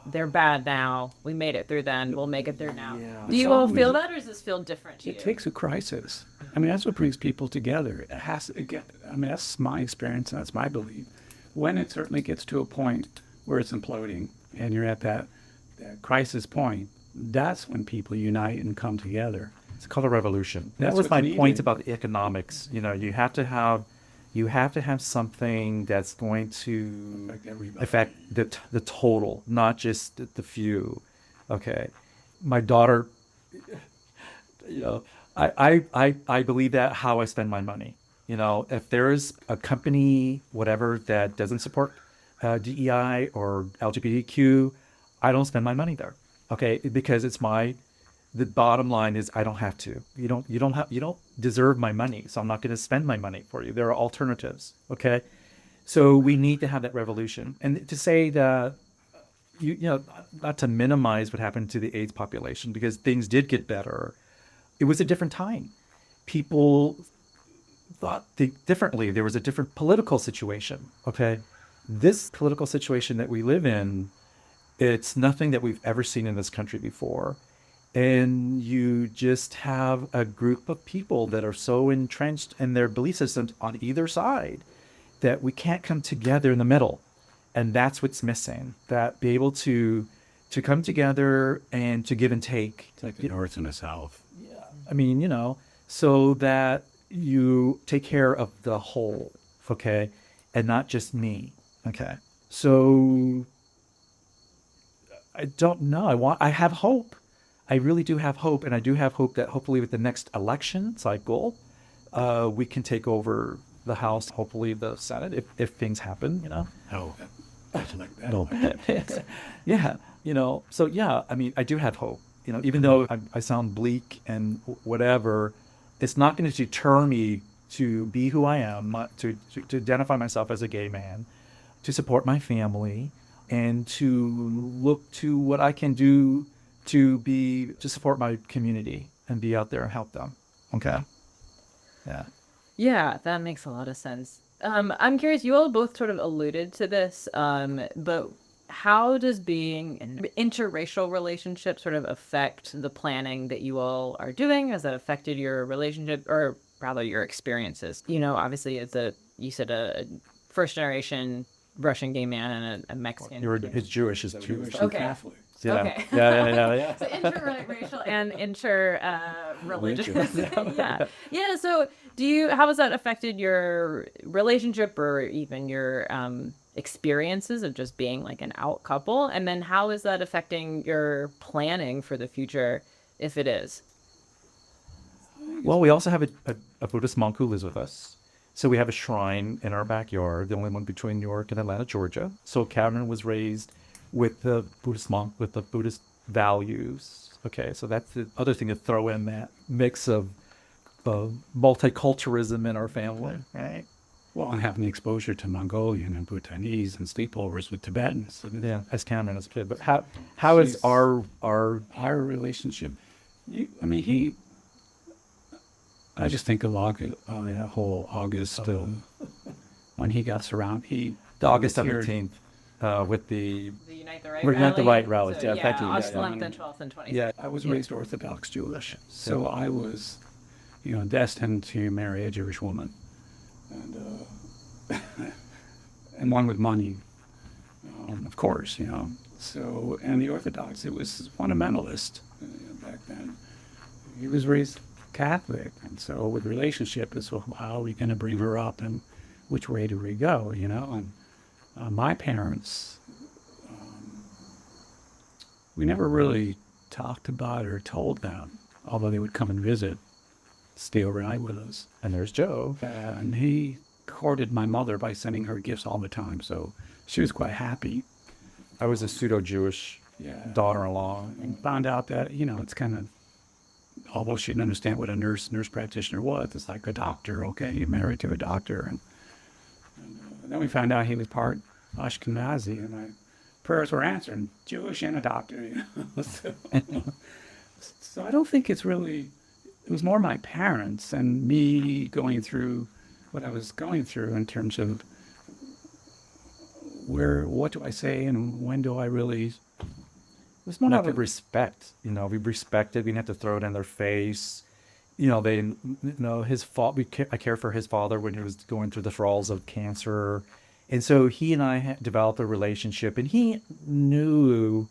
they're bad now, we made it through then, we'll make it through now. Yeah. Do you all feel that, or does this feel different to you? It takes a crisis. I mean, that's what brings people together. It has to get, that's my experience, and that's my belief. When it certainly gets to a point where it's imploding and you're at that crisis point, that's when people unite and come together. It's called a revolution. That's That was what's my point needed. about the economics. You have to have something that's going to Affect everybody. affect the total, not just the few. Okay, my daughter. I believe that how I spend my money. If there is a company, whatever, that doesn't support DEI or LGBTQ, I don't spend my money there. Okay, because the bottom line is I don't have to. You don't deserve my money, so I'm not going to spend my money for you. There are alternatives. Okay, so we need to have that revolution, and to say that not to minimize what happened to the AIDS population, because things did get better. It was a different time. People thought differently. There was a different political situation. Okay, this political situation that we live in, it's nothing that we've ever seen in this country before. And you just have a group of people that are so entrenched in their belief systems on either side that we can't come together in the middle. And that's what's missing, that be able to come together and to give and take. It's like the North and the South. Yeah. I mean, so that you take care of the whole, okay, and not just me, okay. So I don't know. I have hope. I really do have hope, and I do have hope that hopefully with the next election cycle, we can take over the House, hopefully the Senate, if things happen, Oh, that's like that. Yeah, so yeah, I mean, I do have hope, even though I sound bleak and whatever, it's not going to deter me to be who I am, to identify myself as a gay man, to support my family, and to look to what I can do to support my community and be out there and help them. Okay. Yeah. Yeah, that makes a lot of sense. I'm curious, you all both sort of alluded to this, but how does being in interracial relationship sort of affect the planning that you all are doing? Has that affected your relationship, or rather your experiences? Obviously you said a first generation Russian gay man and a Mexican. His Jewish is Jewish Okay. and Catholic. Yeah. Okay. Yeah. So interracial and interreligious. Yeah. So how has that affected your relationship or even your experiences of just being like an out couple? And then how is that affecting your planning for the future, if it is? Well, we also have a Buddhist monk who lives with us. So we have a shrine in our backyard, the only one between New York and Atlanta, Georgia. So Camryn was raised with the Buddhist monk, with the Buddhist values. Okay, so that's the other thing to throw in, that mix of multiculturalism in our family, right? Well, and having the exposure to Mongolian and Bhutanese and sleepovers with Tibetans. Yeah, as Camryn as a kid. But how is our relationship? I just think of that whole August, when he got surrounded. The August 17th. With the Unite the Right Unite the rally. Right rally. So, Thank you. August 11th and 12th and 26th. Yeah, I was raised Orthodox Jewish, so I was, destined to marry a Jewish woman, and and one with money, of course, So, and the Orthodox, it was fundamentalist back then. He was raised Catholic, and so with relationship is, well, how are we going to bring her up, and which way do we go, and my parents, we never really talked about or told them, although they would come and visit, stay overnight with us. and there's Joe. And he courted my mother by sending her gifts all the time, so she was quite happy. I was a pseudo-Jewish daughter-in-law. And found out that, it's kind of, although she didn't understand what a nurse practitioner was, it's like a doctor, okay, you're married to a doctor. And then we found out he was part Ashkenazi, and my prayers were answered, Jewish and a doctor. So I don't think it was more my parents and me going through what I was going through in terms of what do I say and when do I really... It was more out of respect. We respected. We didn't have to throw it in their face. His fault. I cared for his father when he was going through the thralls of cancer, and so he and I developed a relationship. And he knew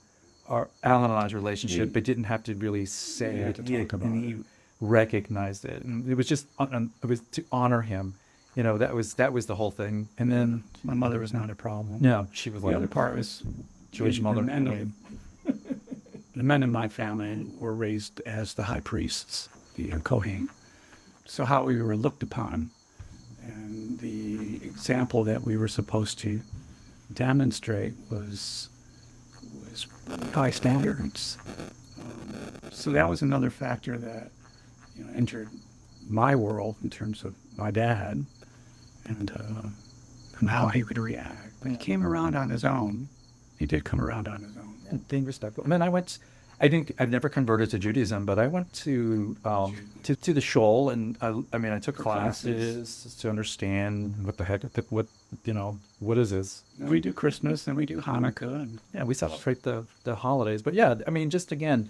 Alan and I's relationship, but didn't have to really say it. And he recognized it, and it was just it was to honor him. That was the whole thing. And then My mother was not a problem. no, she was The like other part was Jewish mother. The men in my family were raised as the high priests, the Cohn. So how we were looked upon, and the example that we were supposed to demonstrate was high standards. So that was another factor that entered my world in terms of my dad and how he would react. But he came around on his own. He did come around on his own. And being respectful. I mean, I went I think I've never converted to Judaism, but I went to the Shoal, and I mean, I took classes to understand what the heck, what is this? We do Christmas and we do Hanukkah. And Yeah, we celebrate the holidays. But yeah, I mean, just again,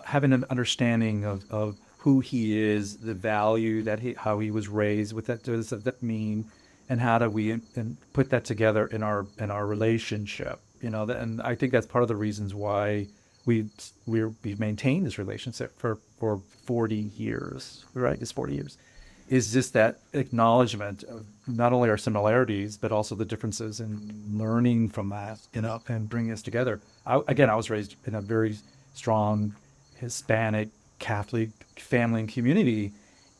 having an understanding of who he is, the value how he was raised, what does that mean, and how do we and put that together in our relationship, and I think that's part of the reasons why we've maintained this relationship for 40 years, right? It's 40 years. Is just that acknowledgement of not only our similarities, but also the differences, and learning from that, and bringing us together. I was raised in a very strong Hispanic Catholic family and community.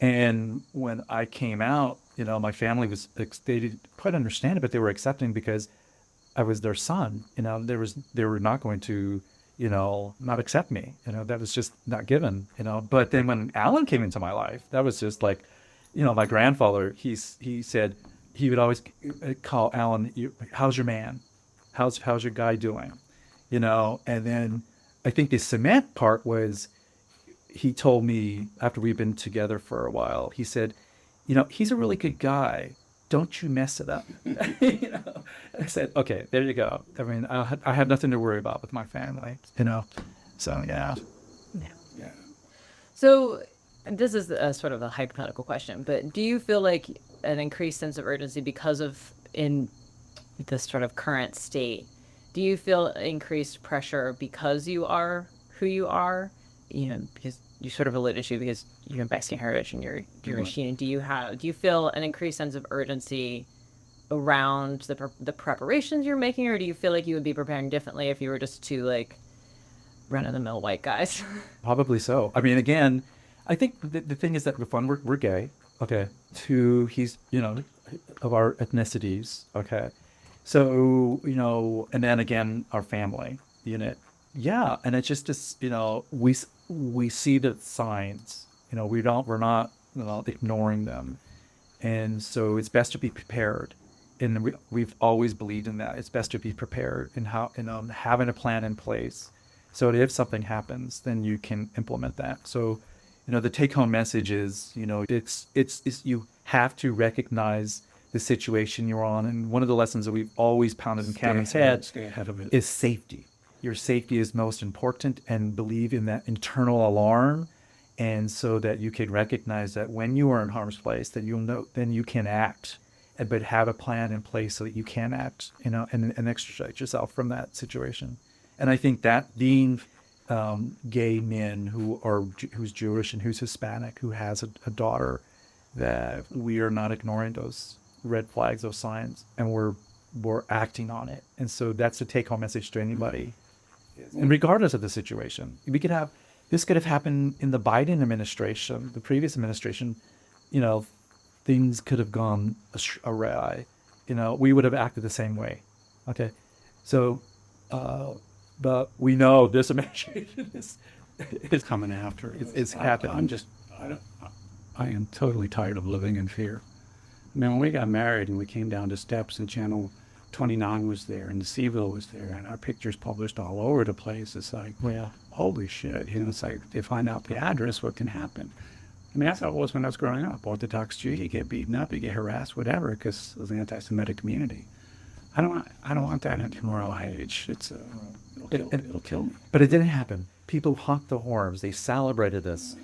And when I came out, my family they didn't quite understand it, but they were accepting because I was their son. They were not going to, not accept me. That was just not given, But then when Alan came into my life, that was just like, my grandfather, he said, he would always call Alan, how's your man? How's your guy doing? And then I think the cement part was, he told me after we've been together for a while, he said, he's a really good guy. Don't you mess it up. I said, okay, there you go. I mean, I have nothing to worry about with my family, So, yeah. yeah. So this is a sort of a hypothetical question, but do you feel like an increased sense of urgency because of in this sort of current state? Do you feel increased pressure because you are who you are? Because you sort of alluded to, because you have Mexican heritage and you're Rasheen. Do you feel an increased sense of urgency around the preparations you're making, or do you feel like you would be preparing differently if you were just two like run-of-the-mill white guys? Probably so. I mean, again, I think the thing is that one, we're gay. Okay. Two, he's of our ethnicities. Okay. So and then again, our family unit. Yeah, and it's just this, we see the signs, we're not ignoring them, and so it's best to be prepared, and we've always believed in that. It's best to be prepared and having a plan in place, so that if something happens, then you can implement that. So, the take-home message is, it's you have to recognize the situation you're on, and one of the lessons that we've always pounded in Camryn's head stay ahead of it. is safety. Your safety is most important, and believe in that internal alarm, and so that you can recognize that when you are in harm's place, that then you can act, but have a plan in place so that you can act, and extricate yourself from that situation. And I think that being gay men who's Jewish and who's Hispanic, who has a daughter, that we are not ignoring those red flags, those signs, and we're acting on it. And so that's the take-home message to anybody. And regardless of the situation, this could have happened in the Biden administration, the previous administration. Things could have gone awry. We would have acted the same way. Okay, so, but we know this administration is coming after. It's happening. I am totally tired of living in fear. I mean, when we got married and we came down the steps and Channel 29 was there and the Cville was there and our pictures published all over the place, it's like, well, holy shit. It's like, they find out the address, what can happen? I mean, that's how it was when I was growing up. Orthodox Jew, you get beaten up, you get harassed, whatever, because of the anti-Semitic community. I don't want that in our age. It'll kill me. But it didn't happen. People honked the horns. They celebrated this.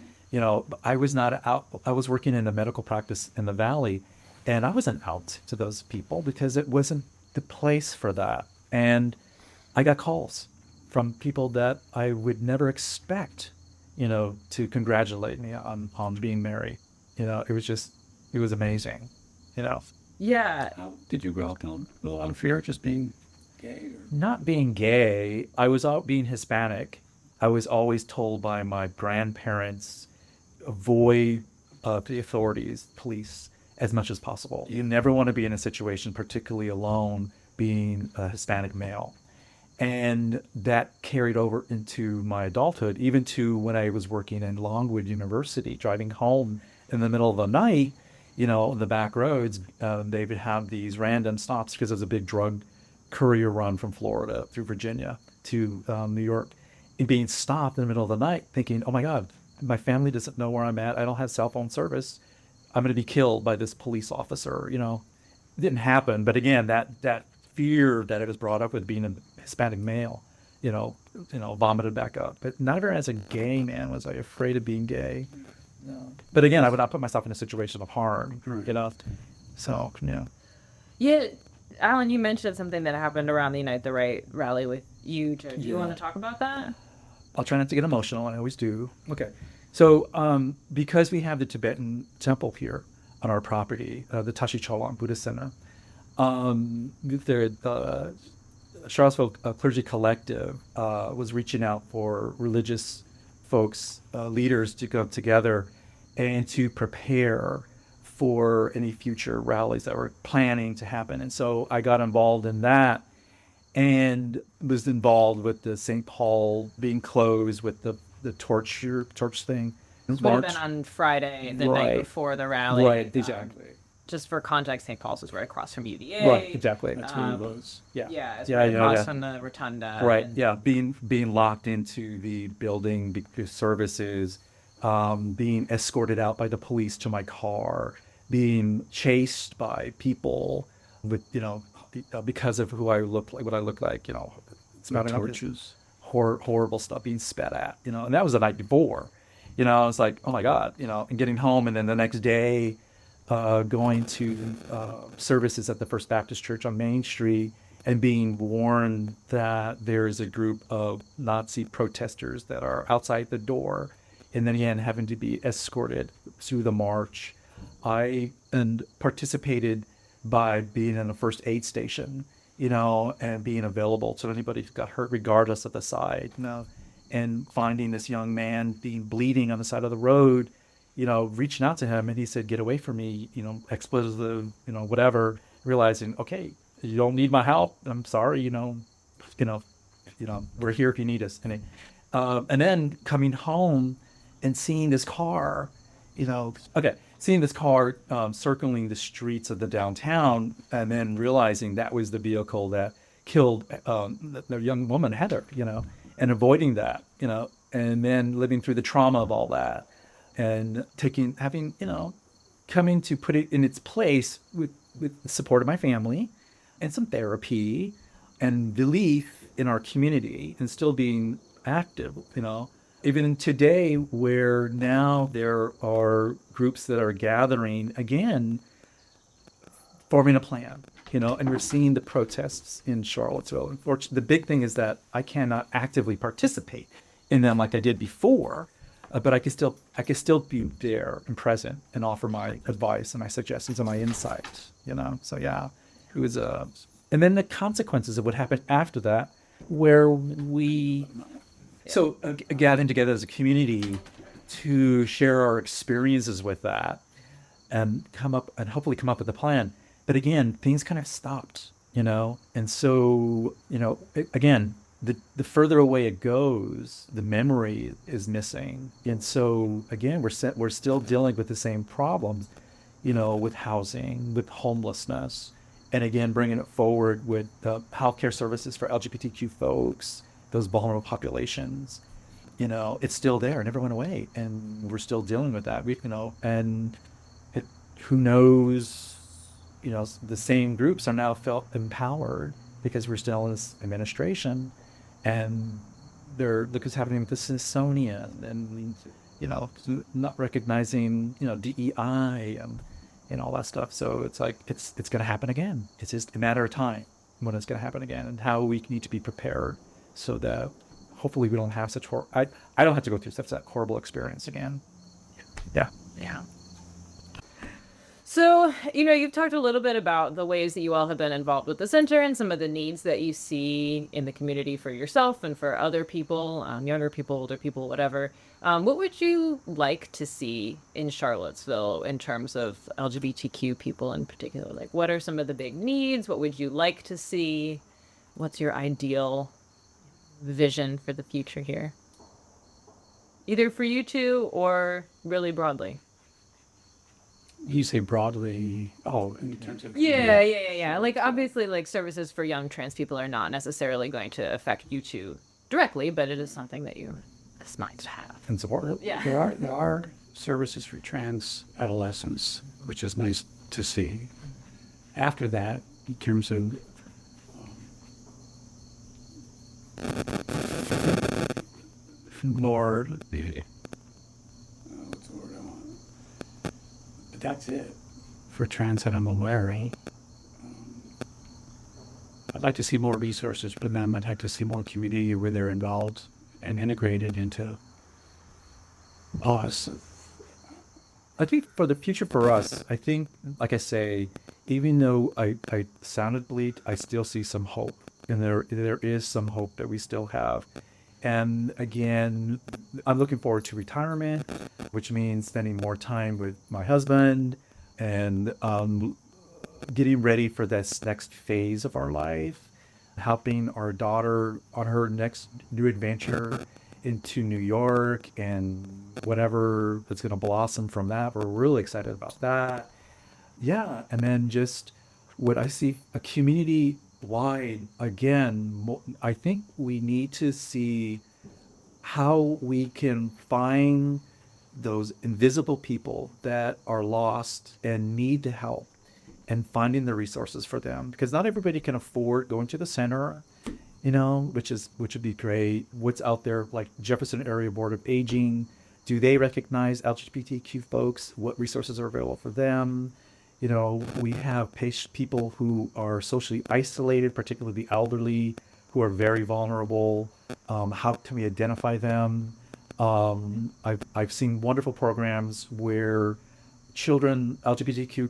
I was not out. I was working in a medical practice in the Valley, and I wasn't out to those people because it wasn't the place for that. And I got calls from people that I would never expect, to congratulate me on being married. It was amazing, Yeah. How did you grow up in a lot of fear, just being gay? Or? Not being gay. I was out being Hispanic. I was always told by my grandparents, avoid the authorities, police, as much as possible. You never want to be in a situation, particularly alone, being a Hispanic male. And that carried over into my adulthood, even to when I was working in Longwood University, driving home in the middle of the night, the back roads, they would have these random stops because there's a big drug courier run from Florida through Virginia to New York. being stopped in the middle of the night thinking, oh my God, my family doesn't know where I'm at. I don't have cell phone service. I'm going to be killed by this police officer. You know, it didn't happen. But again, that fear that it was brought up with being a Hispanic male, vomited back up. But never as a gay man was I afraid of being gay. No. But again, I would not put myself in a situation of harm, Right. So, yeah. Yeah, Alan, you mentioned something that happened around the Unite the Right rally with you, Joe. Do you Yeah. want to talk about that? I'll try not to get emotional. I always do. Okay. So, because we have the Tibetan temple here on our property, the Tashi Cholam Buddhist Center, the Charlottesville Clergy Collective was reaching out for religious folks, leaders to come together and to prepare for any future rallies that were planning to happen. And so I got involved in that and was involved with the St. Paul being closed with the torch thing. This would have been on Friday, the night Right. before the rally. Right, exactly. Just for context, St. Paul's was right across from UVA. Right, exactly. That's where it was. Yeah. Yeah, it's Yeah, right yeah, across yeah. from the rotunda. Right. and- Yeah. Being locked into the building because services, being escorted out by the police to my car, being chased by people with, because of who I look like, what I look like, spouting out this Torches. horrible stuff, being spat at, and that was the night before, I was like, oh my God, and getting home. And then the next day, going to services at the First Baptist Church on Main Street and being warned that there is a group of Nazi protesters that are outside the door, and then again having to be escorted through the march. I participated by being in a first aid station, and being available to anybody who got hurt regardless of the side, and finding this young man bleeding on the side of the road, reaching out to him, and he said, "Get away from me," expletive, whatever, realizing, okay, you don't need my help. I'm sorry, we're here if you need us. And then coming home and seeing this car, circling the streets of the downtown, and then realizing that was the vehicle that killed the young woman, Heather, and avoiding that, and then living through the trauma of all that, and coming to put it in its place with the support of my family and some therapy and belief in our community and still being active, even today, where now there are groups that are gathering again, forming a plan, and we're seeing the protests in Charlottesville. Unfortunately, the big thing is that I cannot actively participate in them like I did before, but I can still be there and present and offer my advice and my suggestions and my insights, So yeah, it was and then the consequences of what happened after that, where we gathering together as a community to share our experiences with that and hopefully come up with a plan. But again, things kind of stopped, and so, again, the further away it goes, the memory is missing. And so again, we're still dealing with the same problems, with housing, with homelessness, and again, bringing it forward with healthcare services for LGBTQ folks, those vulnerable populations. It's still there. It never went away, and we're still dealing with that. Who knows? The same groups are now felt empowered because we're still in this administration, and look what's happening with the Smithsonian, and not recognizing DEI and all that stuff. So it's like it's going to happen again. It's just a matter of time when it's going to happen again, and how we need to be prepared so that hopefully we don't have such I don't have to go through such that horrible experience again. Yeah. So, you've talked a little bit about the ways that you all have been involved with the center and some of the needs that you see in the community for yourself and for other people, younger people, older people, whatever. What would you like to see in Charlottesville in terms of LGBTQ people in particular? Like, what are some of the big needs? What would you like to see? What's your ideal vision for the future here? Either for you two or really broadly. You say broadly, in terms of... Yeah. Like, obviously, like, services for young trans people are not necessarily going to affect you two directly, but it is something that it's nice to have. And support. Yeah. There are services for trans adolescents, which is nice to see. After that, in terms of more, what's the word I want? But that's it for trans that I'm aware of. I'd like to see more resources for them. I'd like to see more community where they're involved and integrated into us. I think for the future for us, I think, like I say, even though I sounded bleak, I still see some hope. And there is some hope that we still have. And again, I'm looking forward to retirement, which means spending more time with my husband and getting ready for this next phase of our life, helping our daughter on her next new adventure into New York and whatever that's going to blossom from that. We're really excited about that. Yeah. And then just what I see a community wide, again, I think we need to see how we can find those invisible people that are lost and need to help, and finding the resources for them, because not everybody can afford going to the center, which would be great. What's out there, like Jefferson Area Board of Aging, do they recognize LGBTQ folks? What resources are available for them? We have people who are socially isolated, particularly the elderly, who are very vulnerable. How can we identify them? I've seen wonderful programs where children, LGBTQ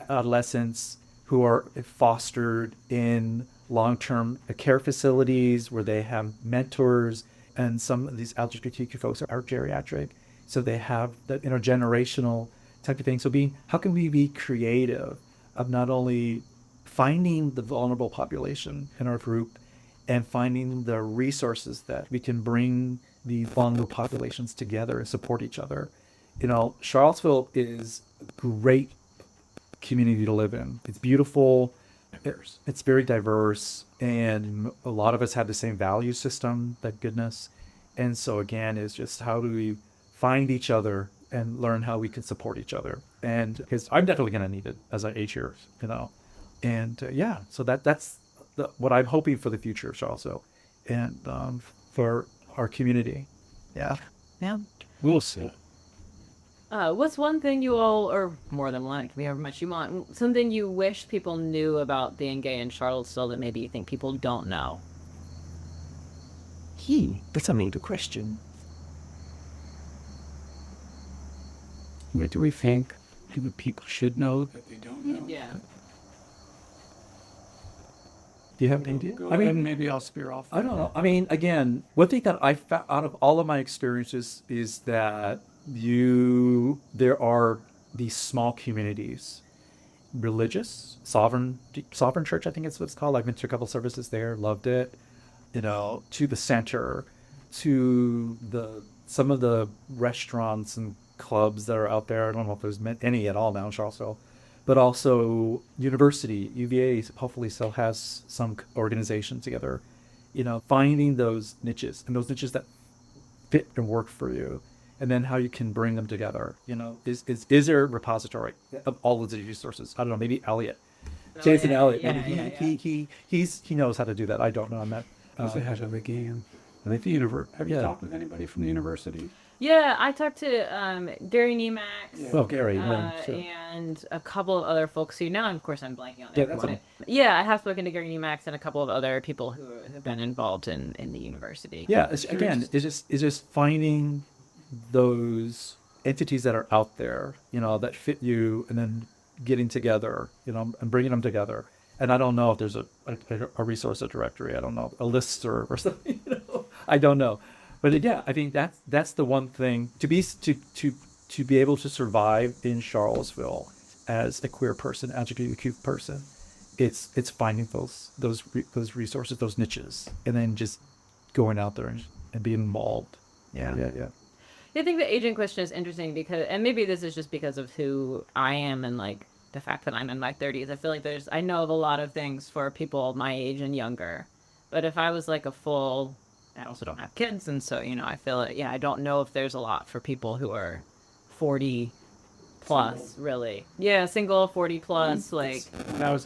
adolescents who are fostered in long-term care facilities where they have mentors, and some of these LGBTQ folks are geriatric, so they have that intergenerational type of thing. So how can we be creative of not only finding the vulnerable population in our group and finding the resources that we can bring the vulnerable populations together and support each other. Charlottesville is a great community to live in. It's beautiful. It's very diverse, and a lot of us have the same value system, thank goodness. And so again, it's just how do we find each other and learn how we can support each other. And because I'm definitely going to need it as I age here, And so that's what I'm hoping for the future of Charlottesville and for our community. Yeah. Yeah. We'll see. What's one thing you all, or more than one, it can be however much you want, something you wish people knew about being gay in Charlottesville that maybe you think people don't know? That's a neat question. What do we think people should know that they don't know? Yeah. Do you have an idea? Go ahead, maybe I'll spear off. I don't know. I mean, again, one thing that I found out of all of my experiences is that there are these small communities, religious, sovereign church, I think it's what it's called. I've been to a couple services there, loved it. To the center, to some of the restaurants and clubs that are out there. I don't know if there's any at all now in Charlottesville. But also university, UVA hopefully still has some organization together, finding those niches and those niches that fit and work for you, and then how you can bring them together. Is there a repository of all of these resources? I don't know, maybe Elliot, Jason Elliott. He knows how to do that. I don't know. I'm not. That's how it began. I think have you talked with anybody from the university? Yeah, I talked to Gary Nemax. Yeah. Oh, Gary. Sure. And a couple of other folks who now, of course, I'm blanking on Yeah, everyone. that's Yeah, I have spoken to Gary Nemax and a couple of other people who have been involved in the university. Yeah, it's just finding those entities that are out there, that fit you, and then getting together, and bringing them together. And I don't know if there's a resource directory. I don't know, a listserv or something. I don't know. But I think that's the one thing to be able to survive in Charlottesville as a queer person, LGBTQ person. It's finding those resources, those niches, and then just going out there and being involved. Yeah. I think the aging question is interesting because, and maybe this is just because of who I am and like the fact that I'm in my 30s. I feel like I know of a lot of things for people my age and younger, but if I was like a full I also don't have kids, and so I feel it. Yeah, I don't know if there's a lot for people who are 40 plus, really. Yeah, single, 40 plus, like. That was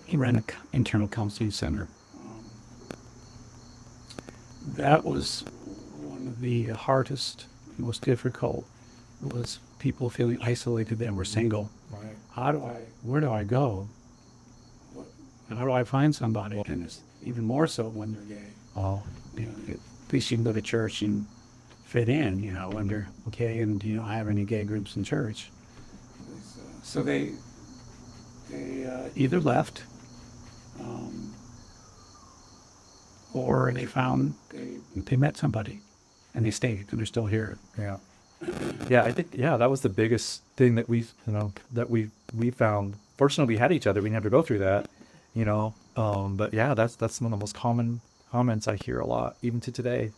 he ran an internal counseling center. That was one of the hardest, most difficult, was people feeling isolated that were single. Right. Where do I go? How do I find somebody? And it's even more so when they're gay. Oh. At least you can go to church and fit in, when they're gay, and do you not have any gay groups in church? So they either left, or they met somebody, and they stayed, and they're still here. Yeah. Yeah, I think that was the biggest thing that we found. Fortunately, we had each other. We didn't have to go through that, But yeah, that's one of the most common comments I hear a lot, even to today.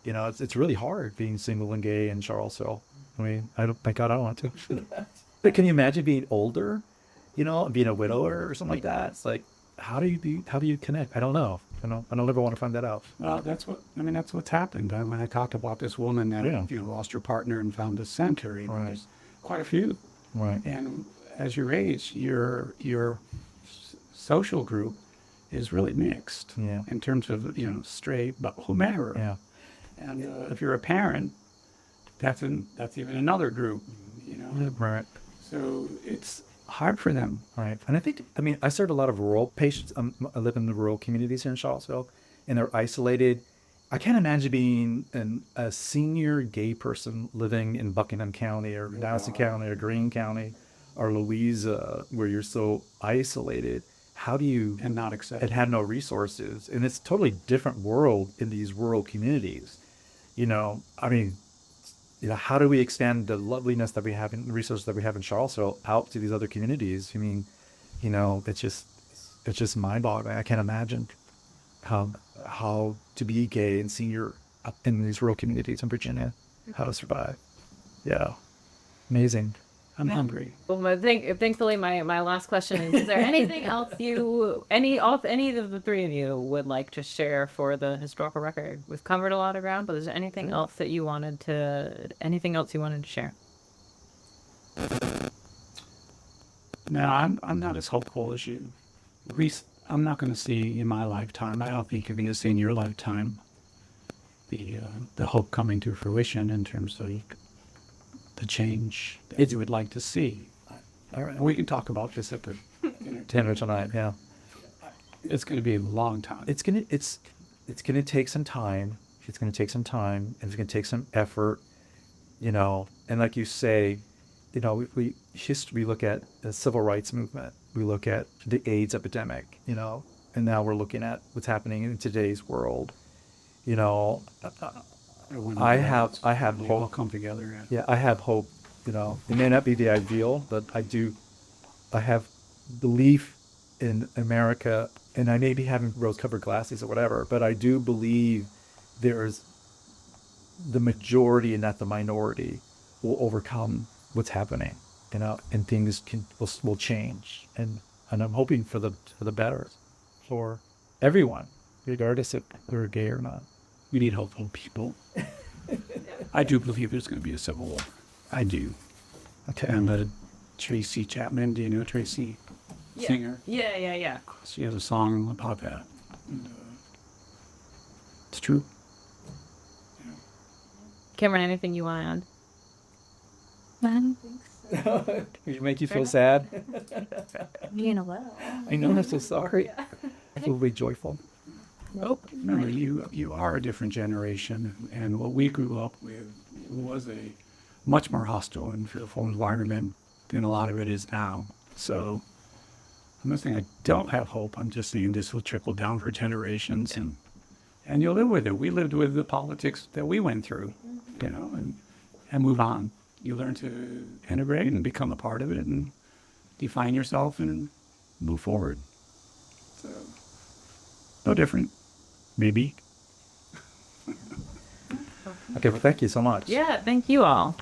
It's really hard being single and gay in Charlottesville. I mean, thank God I don't want to. But can you imagine being older, being a widower or something like that? It's like, how do you connect? I don't know. I don't ever want to find that out. Well, that's what's happened. When I talked about this woman that lost her partner and found a center, Right. There's quite a few. Right. And as you age, your social group is really mixed. Yeah. In terms of straight, but whomever. Yeah. And if you're a parent, that's even another group. Right. So it's hard for them. Right. And I served a lot of rural patients. I live in the rural communities here in Charlottesville, and they're isolated. I can't imagine being a senior gay person living in Buckingham County or Madison County or Greene County or Louisa, where you're so isolated. How do you... And not accepted. And have no resources. And it's a totally different world in these rural communities. How do we extend the loveliness that we have and the resources that we have in Charlottesville out to these other communities? It's just mind-boggling. I can't imagine how to be gay and senior in these rural communities in Virginia, how to survive. Yeah, amazing. I'm hungry. Well, thankfully, my last question is there anything else any of the three of you would like to share for the historical record? We've covered a lot of ground, but is there anything else you wanted to share? No, I'm not as hopeful as you. I'm not going to see in my lifetime, I don't think you're going to see in your lifetime, the hope coming to fruition in terms of the change that you would like to see. All right. We can talk about this at the Dinner tonight, yeah. It's going to be a long time. It's gonna take some time. It's gonna take some time, and it's gonna take some effort, And like you say, we look at the civil rights movement. We look at the AIDS epidemic, and now we're looking at what's happening in today's world. I have hope. All come together. Yeah, I have hope. It may not be the ideal, but I have belief in America, and I may be having rose-colored glasses or whatever, but I do believe there's the majority and not the minority will overcome what's happening, and things will change, and I'm hoping for the better for everyone, regardless if they're gay or not. We need hopeful people. I do believe there's going to be a civil war. I do. Okay. And Tracy Chapman, do you know Tracy? Yeah. Singer? Yeah. She has a song about that. And, it's true. Camryn, anything you want to add? I don't think so. Did it make you feel sad? Well. I know, I'm so sorry. I feel really joyful. Nope. Remember, you are a different generation, and what we grew up with was a much more hostile and fearful environment than a lot of it is now. So I'm not saying I don't have hope. I'm just saying this will trickle down for generations, and you'll live with it. We lived with the politics that we went through, and move on. You learn to integrate and become a part of it and define yourself and move forward. So no different. Maybe. Okay, well, thank you so much. Yeah, thank you all.